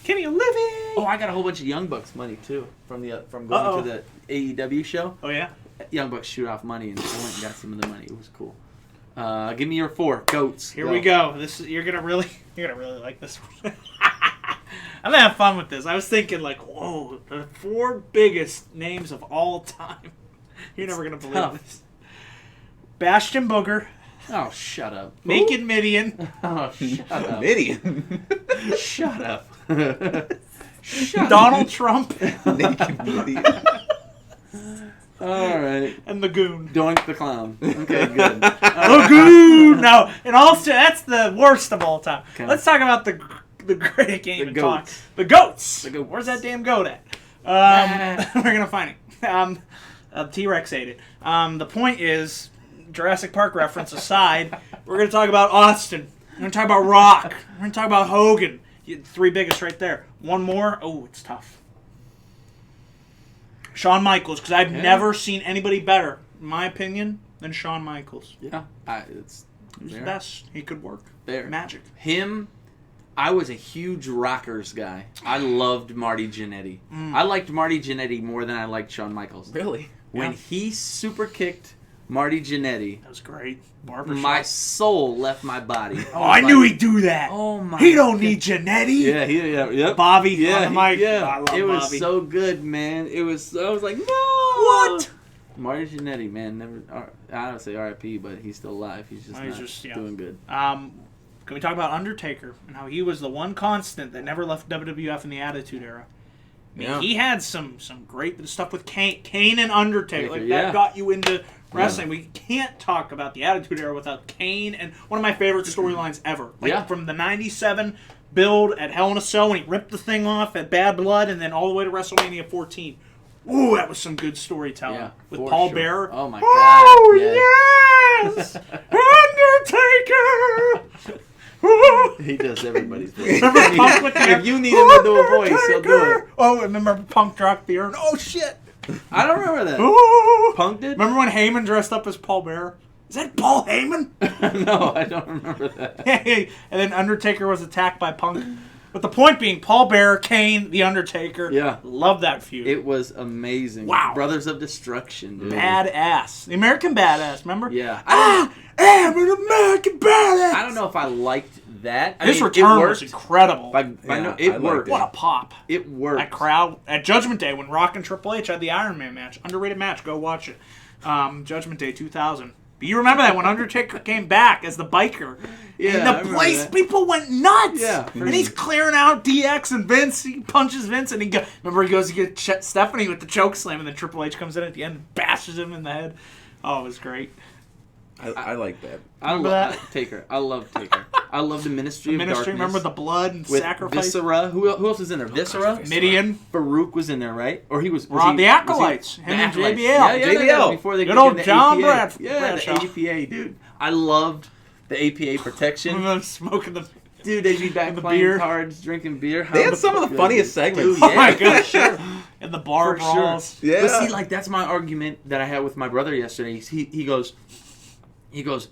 Kenny Living. Oh, I got a whole bunch of Young Bucks money too from going to the AEW show. Oh yeah. Young Bucks shoot off money, and I went and got some of the money. It was cool. Give me your 4 goats. Here we go. You're gonna really like this one. I'm gonna have fun with this. I was thinking like, whoa, the 4 biggest names of all time. You're never gonna believe this. Bastion Booger. Oh, shut up. Naked Midian. Oh, shut up. Midian. Shut up. Donald Trump. Naked Midian. All right. And the Goon. Doink the Clown. Okay, good. The Goon. No, and also that's the worst of all time. Okay. Let's talk about the great game and talk. The goats. Where's that damn goat at? We're gonna find it. T-Rex ate it. The point is, Jurassic Park reference aside, we're gonna talk about Austin. We're gonna talk about Rock. We're gonna talk about Hogan. 3 biggest right there. One more. Oh, it's tough. Shawn Michaels, because I've never seen anybody better, in my opinion, than Shawn Michaels. Yeah, He's the best. He could work. Fair. Magic. Him, I was a huge Rockers guy. I loved Marty Jannetty. I liked Marty Jannetty more than I liked Shawn Michaels. Really? When he super kicked Marty Jannetty, that was great. Barbershop. My soul left my body. I knew he'd do that. Oh my! He don't need Jannetty. Yeah. Bobby. Yeah, on the mic. yeah. I love it was Bobby. so good, man. It was. I was like, no. What? Marty Jannetty, man. Never. I don't say R.I.P., but he's still alive. He's just doing good. Can we talk about Undertaker and how he was the one constant that never left WWF in the Attitude Era? I mean, he had some great stuff with Kane and Undertaker. That got you into wrestling. We can't talk about the Attitude Era without Kane, and one of my favorite storylines ever. From the 97 build at Hell in a Cell when he ripped the thing off at Bad Blood, and then all the way to WrestleMania 14. Ooh, that was some good storytelling with Paul Bearer. Oh my God! Oh yes, Undertaker. He does everybody's voice. Remember Punk with if you need him to do a voice, he'll do it. Oh, remember Punk dropped the urn? Oh shit! I don't remember that. Ooh. Punk did? Remember when Heyman dressed up as Paul Bearer? Is that Paul Heyman? No, I don't remember that. And then Undertaker was attacked by Punk. But the point being, Paul Bearer, Kane, The Undertaker. Yeah. Love that feud. It was amazing. Wow. Brothers of Destruction, dude. Badass. The American Badass, remember? Yeah. I am an American Badass. I don't know if I liked that. His return was incredible. It worked. What a pop. It worked. That crowd. At Judgment Day, when Rock and Triple H had the Iron Man match. Underrated match. Go watch it. Judgment Day 2000. But you remember that when Undertaker came back as the biker. Yeah, and the place, people went nuts. Yeah. And he's clearing out DX and Vince. He punches Vince and he goes to get Stephanie with the choke slam, and then Triple H comes in at the end and bashes him in the head. Oh, it was great. I like that. I love Taker. I love Taker. I love the Ministry of Darkness. Remember the blood and with sacrifice? Viscera. Who else was in there? Viscera? Midian. Farouk was in there, right? Or he was the Acolytes. Him and JBL. Yeah, JBL. Before they good old John Bradshaw. Bradshaw. The APA, dude. I loved the APA protection. Smoking the... Dude, they'd be back playing beer. cards, drinking beer. They had some of the funniest segments. Dude, oh my gosh. Sure. And the bar brawls. Sure. Yeah. But see, that's my argument that I had with my brother yesterday. He goes,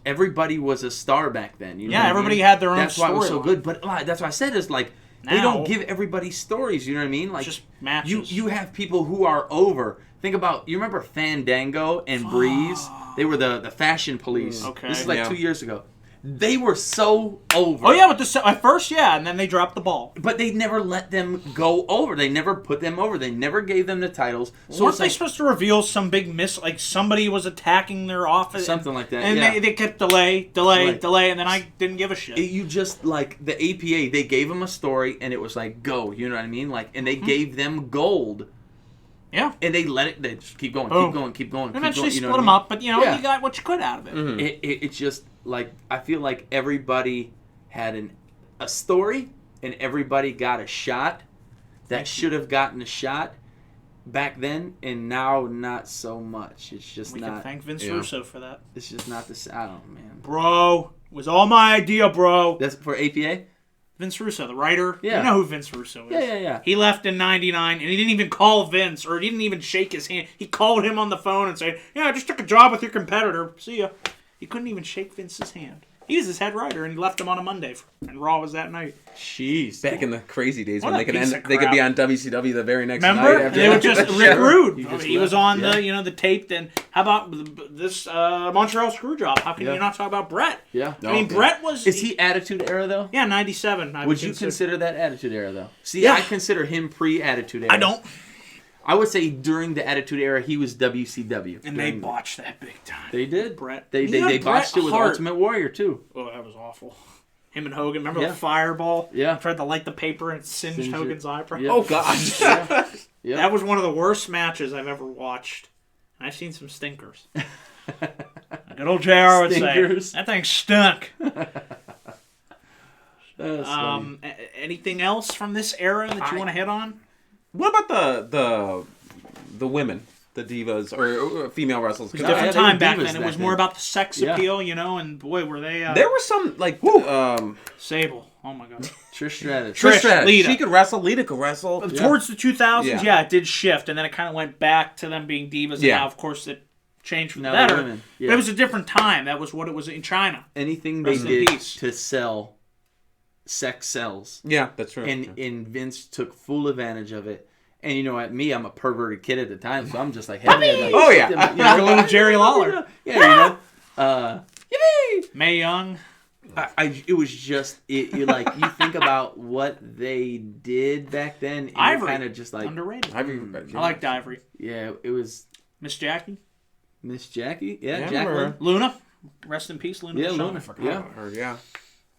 everybody was a star back then. You know everybody had their own story. That's why it was so good. But that's why I said is they don't give everybody stories. You know what I mean? Like just matches. You have people who are over. Think about, you remember Fandango and Breeze? They were the fashion police. Okay. This is 2 years ago. They were so over. Oh yeah, at first, yeah, and then they dropped the ball. But they never let them go over. They never put them over. They never gave them the titles. So weren't they supposed to reveal some big like somebody was attacking their office? Something like that, and yeah. they kept delay, and then I didn't give a shit. You just, like, the APA, they gave them a story, and it was like, go, you know what I mean? Like, and they gave them gold. Yeah. And they let it, they just keep going, keep going. Eventually you know split them up, but, you got what you could out of it. Mm-hmm. It's just, like, I feel like everybody had a story, and everybody got a shot that should have gotten a shot back then, and now not so much. It's just we not. We can thank Vince Russo for that. It's just not the. I don't know, man. Bro, it was all my idea, bro. That's for APA? Vince Russo, the writer. Yeah. You know who Vince Russo is. Yeah. He left in 99, and he didn't even call Vince, or he didn't even shake his hand. He called him on the phone and said, yeah, I just took a job with your competitor. See ya. He couldn't even shake Vince's hand. He was his head writer, and he left him on a Monday, and Raw was that night. Jeez. Back in the crazy days What when a they piece of could crap. be on WCW the very next Remember? night. After They were just Rick Rude. He was on the tape. Then how about this Montreal Screwjob? How can you not talk about Brett? Yeah. I mean, Brett was. Is he Attitude Era though? Yeah, 97. Would you consider that Attitude Era though? See, I consider him pre-Attitude Era. I don't. I would say during the Attitude Era, he was WCW. And they botched that big time. They did. Brett. They botched it with Hart. Ultimate Warrior too. Oh, that was awful. Him and Hogan. Remember the Yeah. fireball? Yeah. Tried to light the paper and it singed Singed Hogan's eyebrow. Yeah. Oh God. Yeah. That was one of the worst matches I've ever watched. And I've seen some stinkers. Good old JR would Stinkers. say, that thing stunk. That's funny. Anything else from this era that you want to hit on? What about the women, the divas or female wrestlers? It was a different they were time back divas then. It back was then. more about the sex Yeah. appeal, and boy, were they... There were some like Sable. Oh, my God. Trish Stratus. Trish Stratus. Lita. She could wrestle. Lita could wrestle. Towards the 2000s, Yeah. it did shift, and then it kind of went back to them being divas, and Yeah. now, of course, it changed for the Now they're better. women. But Yeah. it was a different time. That was what it was in China. Anything they Rest in did peace. to sell sex sells. Yeah, that's true. And Vince took full advantage of it. And you know what? Me, I'm a perverted kid at the time, so I'm just like, hey, like, Oh, yeah. you know, You're a little Jerry Lawler. Yeah, yippee! Mae Young. It was just you like you think about what they did back then. And Ivory. kind of just like Underrated. I liked Ivory. yeah, it was Miss Jackie. Miss Jackie. Yeah, Yeah, I Jacqueline. remember. Luna. Rest in peace, Luna. Yeah, Vachon. Luna. Yeah, Her, yeah.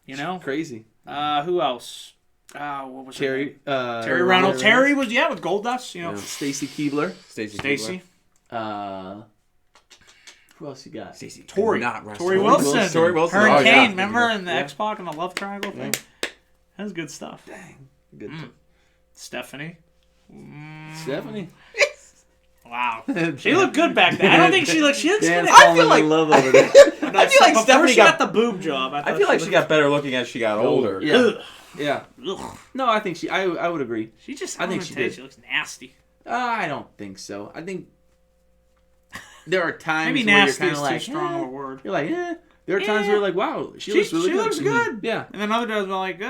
You know? crazy. Who else? What was her name? Terry. Terry Reynolds. Terry was, with Gold Dust, Stacy Keebler. Stacy. Who else you got? Stacey. Tori. Not wrestle. Tori Wilson. Tori Wilson. Her and Oh, Kane, yeah. remember? In the Yeah. X-Pac and the Love Triangle thing? That was good stuff. Dang, good. Stephanie. Stephanie. Wow. She looked good back then. I don't think she looks good. I feel like love over there. I feel like Before Stephanie she got the boob job. I feel like she got better looking as she got older. Yeah. Ugh. Yeah. Ugh. No, I think I would agree. She just, I think she did. She looks nasty. I don't think so. I think there are times Maybe where you're nasty kind is of too like, strong of a word. You're like, There are times where you're like, wow, she looks really she good. looks good. Yeah. And then other times we're like,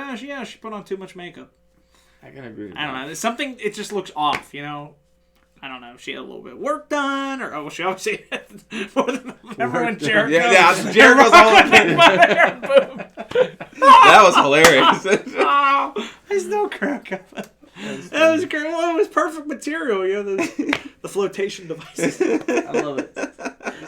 she put on too much makeup. I can agree with I don't know. There's something, it just looks off, I don't know. She had a little bit of work done, or she obviously had more than. Remember when Jericho? Yeah, Jericho's all That was hilarious. There's no crack up. That was great. Well, it was perfect material. The flotation devices. I love it.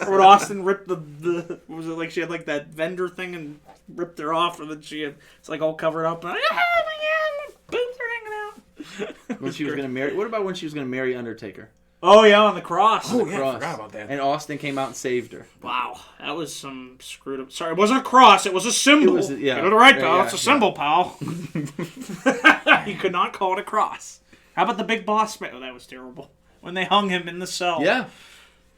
Or when Austin ripped the what was it like? She had like that vendor thing and ripped her off, and then it's like all covered up. And oh my god, my boobs are hanging out. When she was gonna marry. What about when she was gonna marry Undertaker? Oh yeah, on the cross. Oh yeah, I forgot about that. And Austin came out and saved her. Wow, that was some screwed up. Sorry, it wasn't a cross. It was a symbol. It was, yeah. You're right, pal. Yeah, it's a symbol, pal. You could not call it a cross. How about the big boss man? Oh, that was terrible. When they hung him in the cell. Yeah.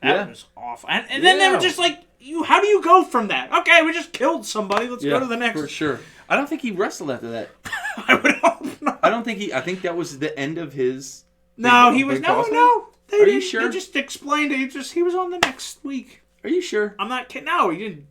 That was awful. And then they were just like, how do you go from that? Okay, we just killed somebody. Let's go to the next. For sure. I don't think he wrestled after that. I would hope not. I think that was the end of his. No, he was. No. Are you sure? They just explained it. He was on the next week. Are you sure? I'm not kidding. No, he didn't.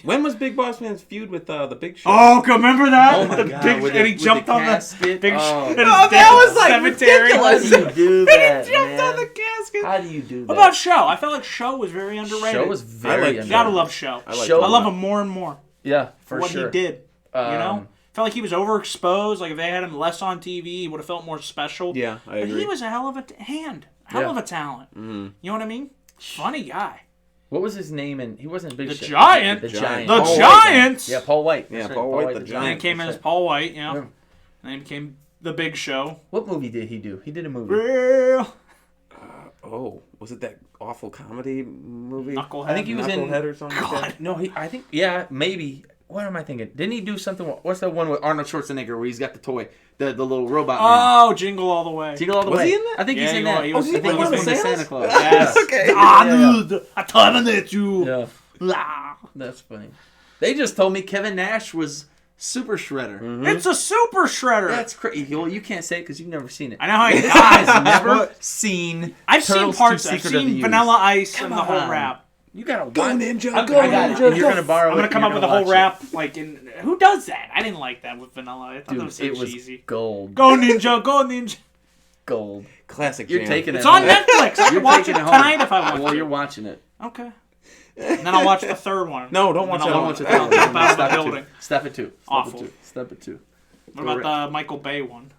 When was Big Boss Man's feud with the Big Show? Oh, remember that? Oh my God, And he jumped on the casket? big Oh. that was like cemetery. How do you do that, He jumped man? on the casket. How do you do that? What about Show? I felt like Show was very underrated. Show was very I like underrated. Gotta love Show. I like Show- I love him more and more. Yeah, for what he did. You know? Felt like he was overexposed. Like, if they had him less on TV, he would have felt more special. Yeah, I agree. But he was a hell of a hell of a talent. Mm-hmm. You know what I mean? Funny guy. What was his name? And he wasn't Big The Shot. Giant. The Giant. The Paul Giants. White. Yeah, Paul White. Yeah, That's right, Paul White, the And Giant. then came in as Paul White, And then he became the Big Show. What movie did he do? He did a movie. Real. Oh, was it that awful comedy movie? Knucklehead. I think he was in. Knucklehead or something like that? No, I think. Yeah, maybe. What am I thinking? Didn't he do something? What's that one with Arnold Schwarzenegger where he's got the toy, the little robot man. Oh, Jingle All the Way. Jingle All the Was Way. he in that? I think he's Yeah, in he that. was. He was- I think he was he's one the of Santa Santas? Claus. Yes. Okay. I terminate you. Yeah, Ah. that's funny. They just told me Kevin Nash was Super Shredder. Mm-hmm. It's a super shredder. That's crazy. Well, you can't say it because you've never seen it. I know how he This dies. guy's never seen. I've seen Turtles parts. Two I've Secret of the seen Use. Vanilla Ice and the whole on. rap. You gotta Go watch. Ninja, I go got it. Ninja, And you're go. gonna borrow I'm it. gonna come and up you're with a whole watch rap. Like, who does that? I didn't like that with Vanilla. I thought Dude, that was so it was cheesy. gold. Go Ninja, go Ninja. Gold. Classic You're jam. taking it. It's on home. Netflix. I You're can watch it taking home. tonight if I want Well, to. you're watching it. Okay. And then I'll watch the third one. No, don't watch And that then I'll one. watch it. I'll jump out of the building. Step it two. Awful. Step it two. What about the Michael Bay one?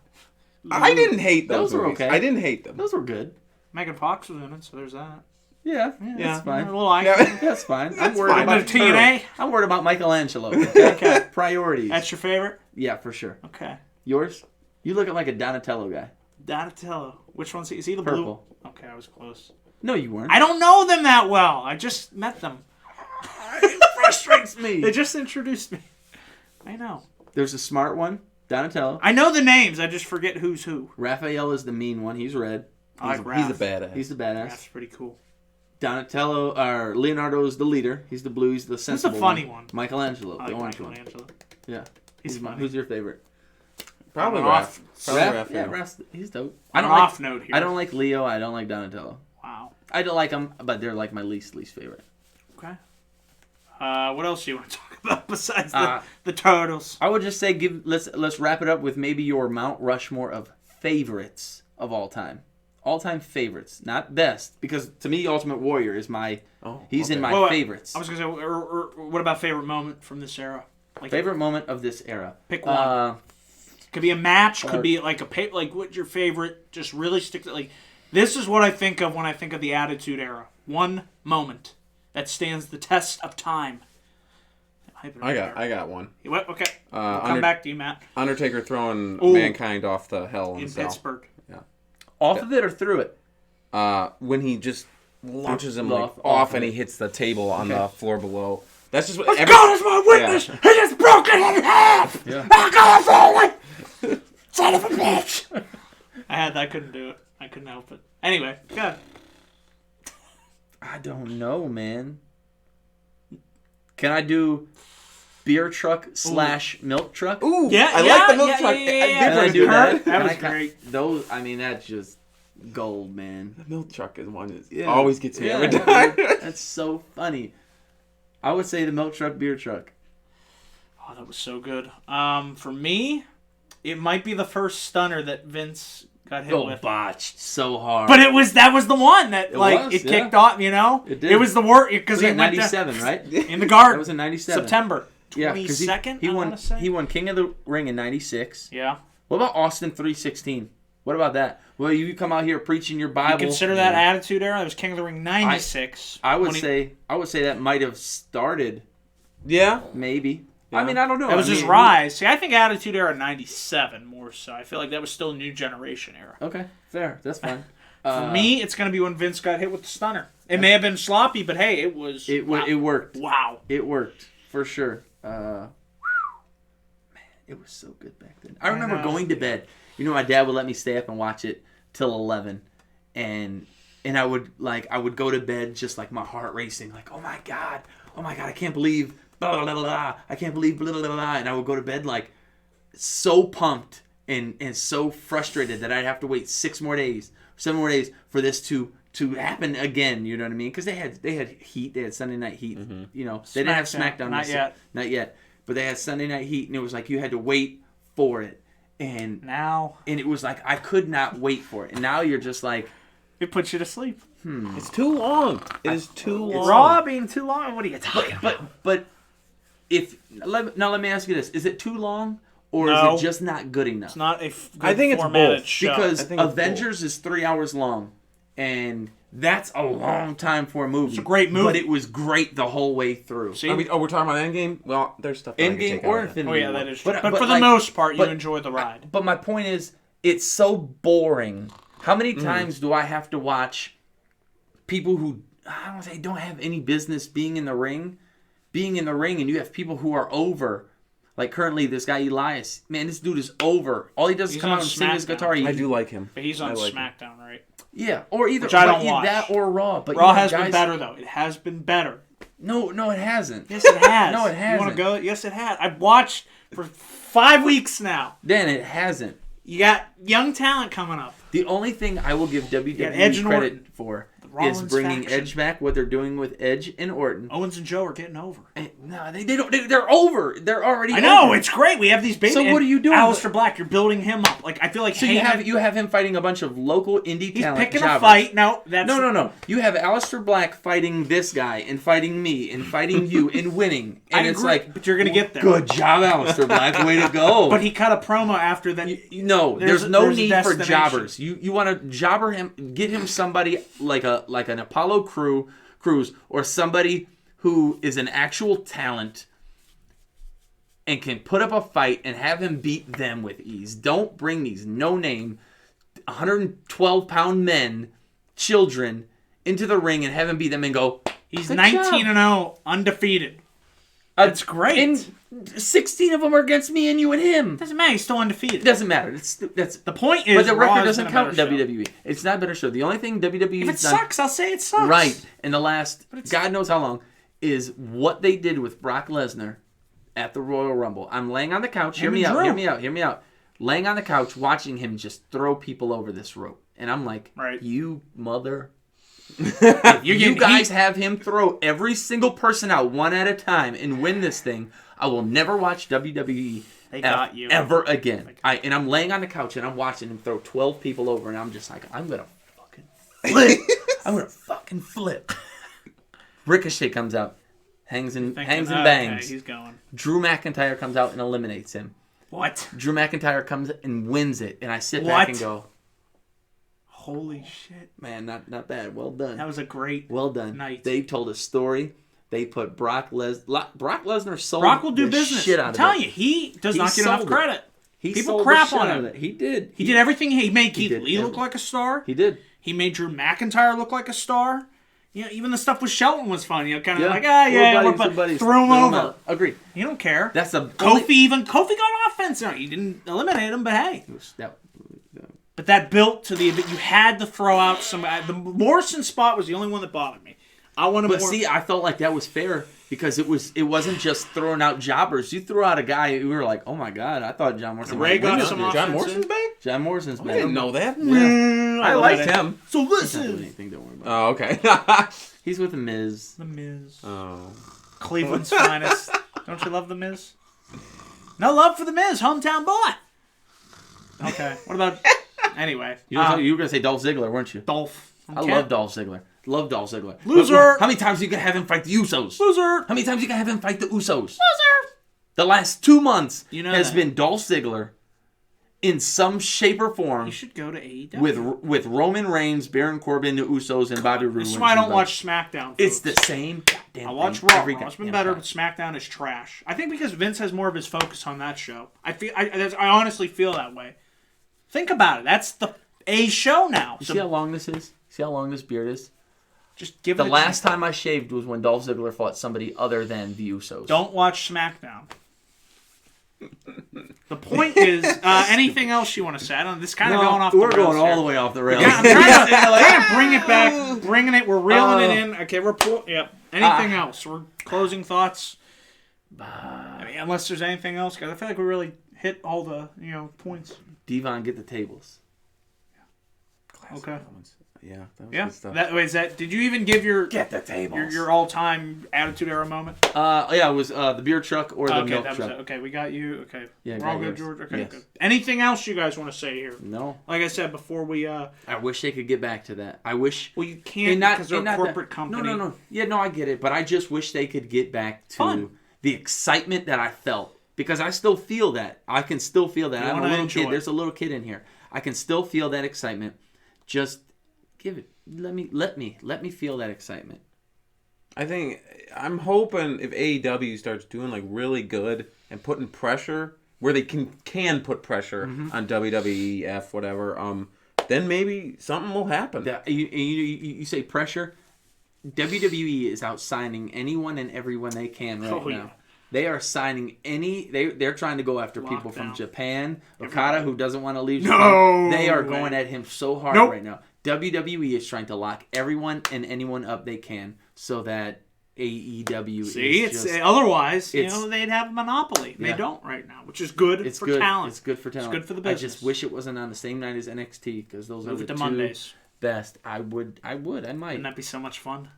I didn't hate those Those were movies. okay. I didn't hate them. Those were good. Megan Fox was in it, so there's that. Yeah, Yeah. that's A fine. little icon. That's fine. I'm That's worried fine. about Bit of TNA. I'm worried about Michelangelo. Okay. Priorities. That's your favorite? Yeah, for sure. Okay. Yours? You look like a Donatello guy. Donatello. Which one's he? Is he the Purple. blue? Okay, I was close. No, you weren't. I don't know them that well. I just met them. It frustrates me. They just introduced me. I know. There's a smart one, Donatello. I know the names. I just forget who's who. Raphael is the mean one. He's red. I like He's Raph. a badass. He's the badass. That's pretty cool. Donatello, or Leonardo is the leader. He's the blue. He's the Who's the sensible funny one? Michelangelo, I the like orange one. Michelangelo. Yeah. He's funny. Who's your favorite? Probably I'm Raph. off. Probably Raph? Raphael. Yeah, Raph's, he's dope. On an off note here. I don't like Leo. I don't like Donatello. Wow. I don't like them, but they're like my least favorite. Okay. What else do you want to talk about besides Uh, the turtles? I would just say let's wrap it up with maybe your Mount Rushmore of favorites of all time. All-time favorites, not best, because to me, Ultimate Warrior is my. Oh, he's in okay. my Wait. favorites. I was gonna say, or what about favorite moment from this era? Like, Favorite moment of this era. Pick one. Could be a match. Could be like like what's your favorite? Just really stick to like. This is what I think of when I think of the Attitude Era. One moment that stands the test of time. I got one. What? Okay. We'll come back to you, Matt. Undertaker throwing Ooh. Mankind off the Hell in In Cell. Pittsburgh. Off of it or through it? When he just launches him Off off of and it. he hits the table on the floor below. That's just what God is my witness. He just broke it in half. Yeah. I got falling. Son of a bitch. I couldn't do it. I couldn't help it. Anyway, good. I don't know, man. Can I do beer truck / milk truck? Ooh, Yeah, I yeah, like the milk yeah, truck. yeah, yeah, yeah. Can I do Kurt, that? that was Can I- great. Those, I mean, that's just gold, man. The milk truck is one that Yeah. always gets me Yeah, every time. That's so funny. I would say the milk truck, beer truck. Oh, that was so good. For me, it might be the first stunner that Vince got hit with. Botched so hard. But that was the one that was, it yeah. kicked off. You know, It did. It was the work because was he in went '97, right? in the guard. That was in '97. September Yeah, 'cause 22nd. He I won. wanna say. He won King of the Ring in '96. Yeah. What about Austin 3:16? What about that? Well, you come out here preaching your Bible. Consider that Attitude Era. That was King of the Ring '96. I would say that might have started. Yeah. Maybe. Yeah. I mean, I don't know. that was I his mean, rise. See, I think Attitude Era '97 more so. I feel like that was still a new generation era. Okay, fair. That's fine. For me, it's going to be when Vince got hit with the stunner. It may have been sloppy, but hey, it was. It worked. Wow. It worked for sure. Man, it was so good back then. I remember know. going to bed. You know, my dad would let me stay up and watch it till 11, and I would go to bed just like my heart racing, like oh my god, I can't believe blah blah blah, blah. I can't believe blah blah blah, blah. And I would go to bed like so pumped and so frustrated that I'd have to wait 7 more days for this to happen again. You know what I mean? Because they had Heat, they had Sunday Night Heat. Mm-hmm. You know, they didn't have SmackDown, SmackDown not yet. not yet, but they had Sunday Night Heat, and it was like you had to wait for it, and Now, it was like I could not wait for it. And now you're just like, it puts you to sleep. It's too long. It is too long. Raw being too long? What are you talking about? but Now let me ask you this: is it too long, or No. is it just not good enough? It's not a I think it's formatted both, show. Because I think it's Avengers is 3 hours long, and that's a long time for a movie. It's a great movie. but it was great the whole way through. See? we're talking about Endgame? Well, there's stuff that I can Endgame take or out of that. Infinity Oh yeah, War. that is true. But for the like, most part, you but- enjoy the ride. But my point is, it's so boring. How many Mm. times do I have to watch? people who I don't want to say don't have any business being in the ring, and you have people who are over. Like currently, this guy Elias, man, this dude is over. All he does is He's come on out and sing his SmackDown. guitar. I do like him. But he's on I like him. SmackDown, right? Yeah, or either Which I don't but either watch. that or Raw. But Raw you know, has been guys- better though. It has been better. No, it hasn't. Yes, it has. No, it You hasn't. want to go? Yes, it has. I've watched for 5 weeks now. Dan, it hasn't. You got young talent coming up. The only thing I will give WWE Edge and credit Orton. for is Rollins bringing faction. Edge back. What they're doing with Edge and Orton. Owens and Joe are getting over. No, they don't. They're over. They're already. I know, over. it's great. We have these babies. So what are you doing? Aleister Black, you're building him up. Like I feel like So you have him fighting a bunch of local indie he's talent. picking jobbers. a fight. No, that's No. You have Aleister Black fighting this guy and fighting me and fighting you and winning. And I it's agree, like, but you're gonna get there. good job, Aleister Black. Way to go. But he cut a promo after that. No, There's there's no a need for destination. jobbers. You want to jobber him, get him somebody like an Apollo Crews or somebody who is an actual talent and can put up a fight and have him beat them with ease. Don't bring these no-name 112-pound men, children, into the ring and have him beat them and go, He's "Good 19-0, undefeated. That's great. And 16 of them are against me and you and him. Doesn't matter. He's still undefeated. It doesn't matter. That's The point is, but the Raw record has doesn't been a count in better show. WWE. It's not a better show. The only thing WWE If it has done sucks, I'll say it sucks. right in the last God knows how long is what they did with Brock Lesnar at the Royal Rumble. I'm laying on the couch. Hear Him me and out. Drew. Hear me out. Laying on the couch, watching him just throw people over this rope, and I'm like, Right. you mother. You're You getting guys heat. have him throw every single person out one at a time and win this thing. I will never watch WWE They got you. ever again. And I'm laying on the couch and I'm watching him throw 12 people over, and I'm just like, I'm gonna fucking flip. I'm gonna fucking flip. Ricochet comes out, hangs and bangs. Okay, he's going. Drew McIntyre comes out and eliminates him. What? Drew McIntyre comes and wins it, and I sit What? back and go, Holy shit. man, not bad. Well done. That was a great Well done. night. They told a story. They put Brock Lesnar sold Brock will do the business. shit out I'm of telling it. you, he does He not get enough sold it. credit. He People sold the crap shit on out him. of it. He did. He did everything. He made Keith did Lee look everything. like a star. He did. He made Drew McIntyre look like a star. You know, even the stuff with Shelton was fun. You know, kind of like, We're buddies. threw him over. out. Agreed. You don't care. That's a Kofi got offense. No, you didn't eliminate him, but hey. That, But that built to the event. You had to throw out some. The Morrison spot was the only one that bothered me. I wanted but more. see, I felt like that was fair because it wasn't just throwing out jobbers. You threw out a guy who we were like, oh my god, I thought John Morrison. Ray might win got this some year. offense. John Morrison's back? John Morrison's I back. didn't know that. I I liked him. So He's not doing listen, anything. Don't worry about Oh, okay. it. He's with the Miz. The Miz, Oh. Cleveland's finest. Don't you love the Miz? No love for the Miz, hometown boy. Okay, what about? Anyway, You were gonna say Dolph Ziggler, weren't you? Dolph. I love Dolph Ziggler. Love Dolph Ziggler. Loser. How many times you can have him fight the Usos? Loser. How many times you can have him fight the Usos? Loser. The last 2 months You know has that. been Dolph Ziggler in some shape or form You should go to AEW. with Roman Reigns, Baron Corbin, the Usos, and Bobby Roode. This is why I don't watch SmackDown. It's folks. the same goddamn I watch thing Raw. every Raw's been goddamn better, time. but SmackDown is trash. I think because Vince has more of his focus on that show. I honestly feel that way. Think about it. That's the A show now. You So see how long this is? See how long this beard is? just give The it a last chance. time I shaved was when Dolph Ziggler fought somebody other than the Usos. Don't watch SmackDown. The point is, anything else you want to say? I don't. This kind of going off. We're the going rails all here. the way off the rails. Yeah, I'm trying to bring it back, bringing it. We're reeling it in. Okay, Yep. Anything else? We're closing thoughts. I mean, unless there's anything else, guys. I feel like we really hit all the points. Devon, get the tables. Okay. Yeah, that was Yeah. good stuff. Did you even give your Get the tables. your all-time Attitude Era moment? Yeah, it was the beer truck or the Okay, milk that was truck. it. Okay, we got you. Okay, Yeah, we're all got good, yours. George. Okay, Yes. good. Anything else you guys want to say here? No, Like I said before, we I wish they could get back to that. I wish. well, you can't because they're a corporate company. No. Yeah, no, I get it, but I just wish they could get back to Fun. the excitement that I felt. Because I still feel that. I can still feel that. I'm a little kid. There's a little kid in here. I can still feel that excitement. Just give it. Let me feel that excitement. I'm hoping if AEW starts doing like really good and putting pressure where they can put pressure on WWEF, whatever, then maybe something will happen. You say pressure. WWE is out signing anyone and everyone they can right now. Yeah. They are signing they're trying to go after people from Japan. Okada, who doesn't want to leave Japan. They are going at him so hard right now. WWE is trying to lock everyone and anyone up they can so that AEW otherwise, they'd have a monopoly. They don't right now, which is good for talent. It's good for talent. It's good for the business. I just wish it wasn't on the same night as NXT because those are the two Mondays. Best. I might. Wouldn't that be so much fun?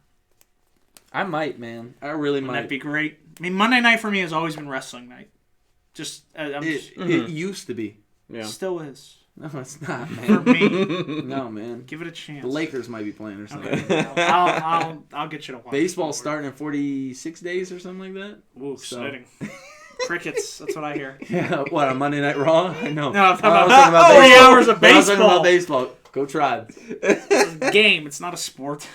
I might, man. I really might. Wouldn't that be great? I mean, Monday night for me has always been wrestling night. It used to be. Yeah. Still is. No, it's not, man. For me. No, man. Give it a chance. The Lakers might be playing or something. Okay. I'll get you to watch. Baseball's starting in 46 days or something like that. Ooh, exciting. Crickets. That's what I hear. Yeah. What, on Monday Night Raw? I know. No, I'm talking about 3 hours of baseball. I was talking about baseball. Go Tribes. It's a game. It's not a sport.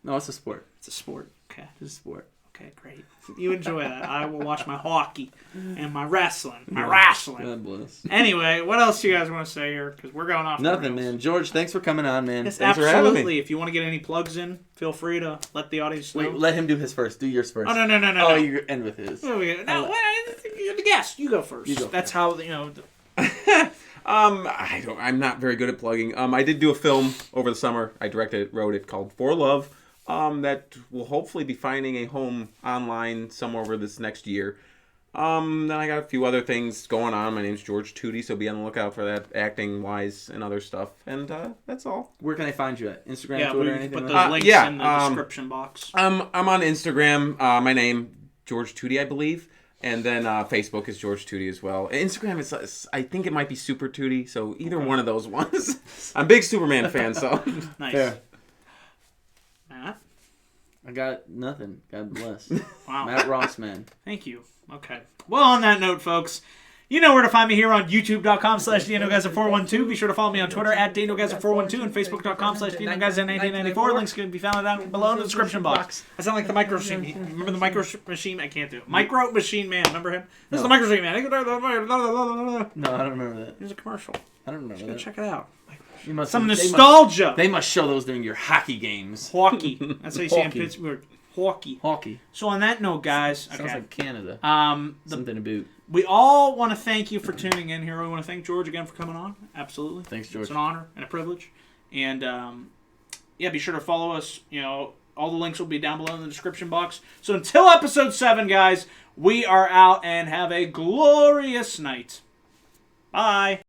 No, it's a sport. It's a sport. Okay. It's a sport. Okay, great. You enjoy that. I will watch my hockey and my wrestling. God bless. Anyway, what else do you guys want to say here? Because we're going off. Nothing, man. George, thanks for coming on, man. Yes, thanks absolutely. for having me. If you want to get any plugs in, feel free to let the audience know. Wait, let him do his first. Do yours first. Oh, no. Oh, you end with his. No, you're the guest. You go first. That's how, I'm not very good at plugging. I did do a film over the summer. I directed it, wrote it, called For Love. That will hopefully be finding a home online somewhere over this next year. Then I got a few other things going on. My name's George Tutie, so be on the lookout for that, acting-wise and other stuff. And that's all. Where can I find you at? Instagram, Twitter, anything? Put those links in the description box. I'm on Instagram. My name, George Tutie, I believe. And then Facebook is George Tutie as well. Instagram is, I think it might be Super Tutie, so either one of those ones. I'm a big Superman fan, so. Nice. Yeah. Matt? I got nothing. God bless. Wow. Matt Rossman. Thank you. Okay. Well, on that note, folks, you know where to find me here on youtube.com/DanoGuys412. Be sure to follow me on Twitter at DanoGuys412 and Facebook.com/DanoGuys1994. Links can be found down below in the description box. I sound like the Micro Machine. Remember the Micro Machine? I can't do it. Micro Machine Man. Remember him? This is the Micro Machine Man. No, I don't remember that. There's a commercial. I don't remember that. Check it out. Some nostalgia. They must show those during your hockey games. Hockey. That's how you say it in Pittsburgh. Hockey. So on that note, guys. Sounds like Canada. Something about. We all want to thank you for tuning in here. We want to thank George again for coming on. Absolutely. Thanks, George. It's an honor and a privilege. And, be sure to follow us. All the links will be down below in the description box. So until episode 7, guys, we are out and have a glorious night. Bye.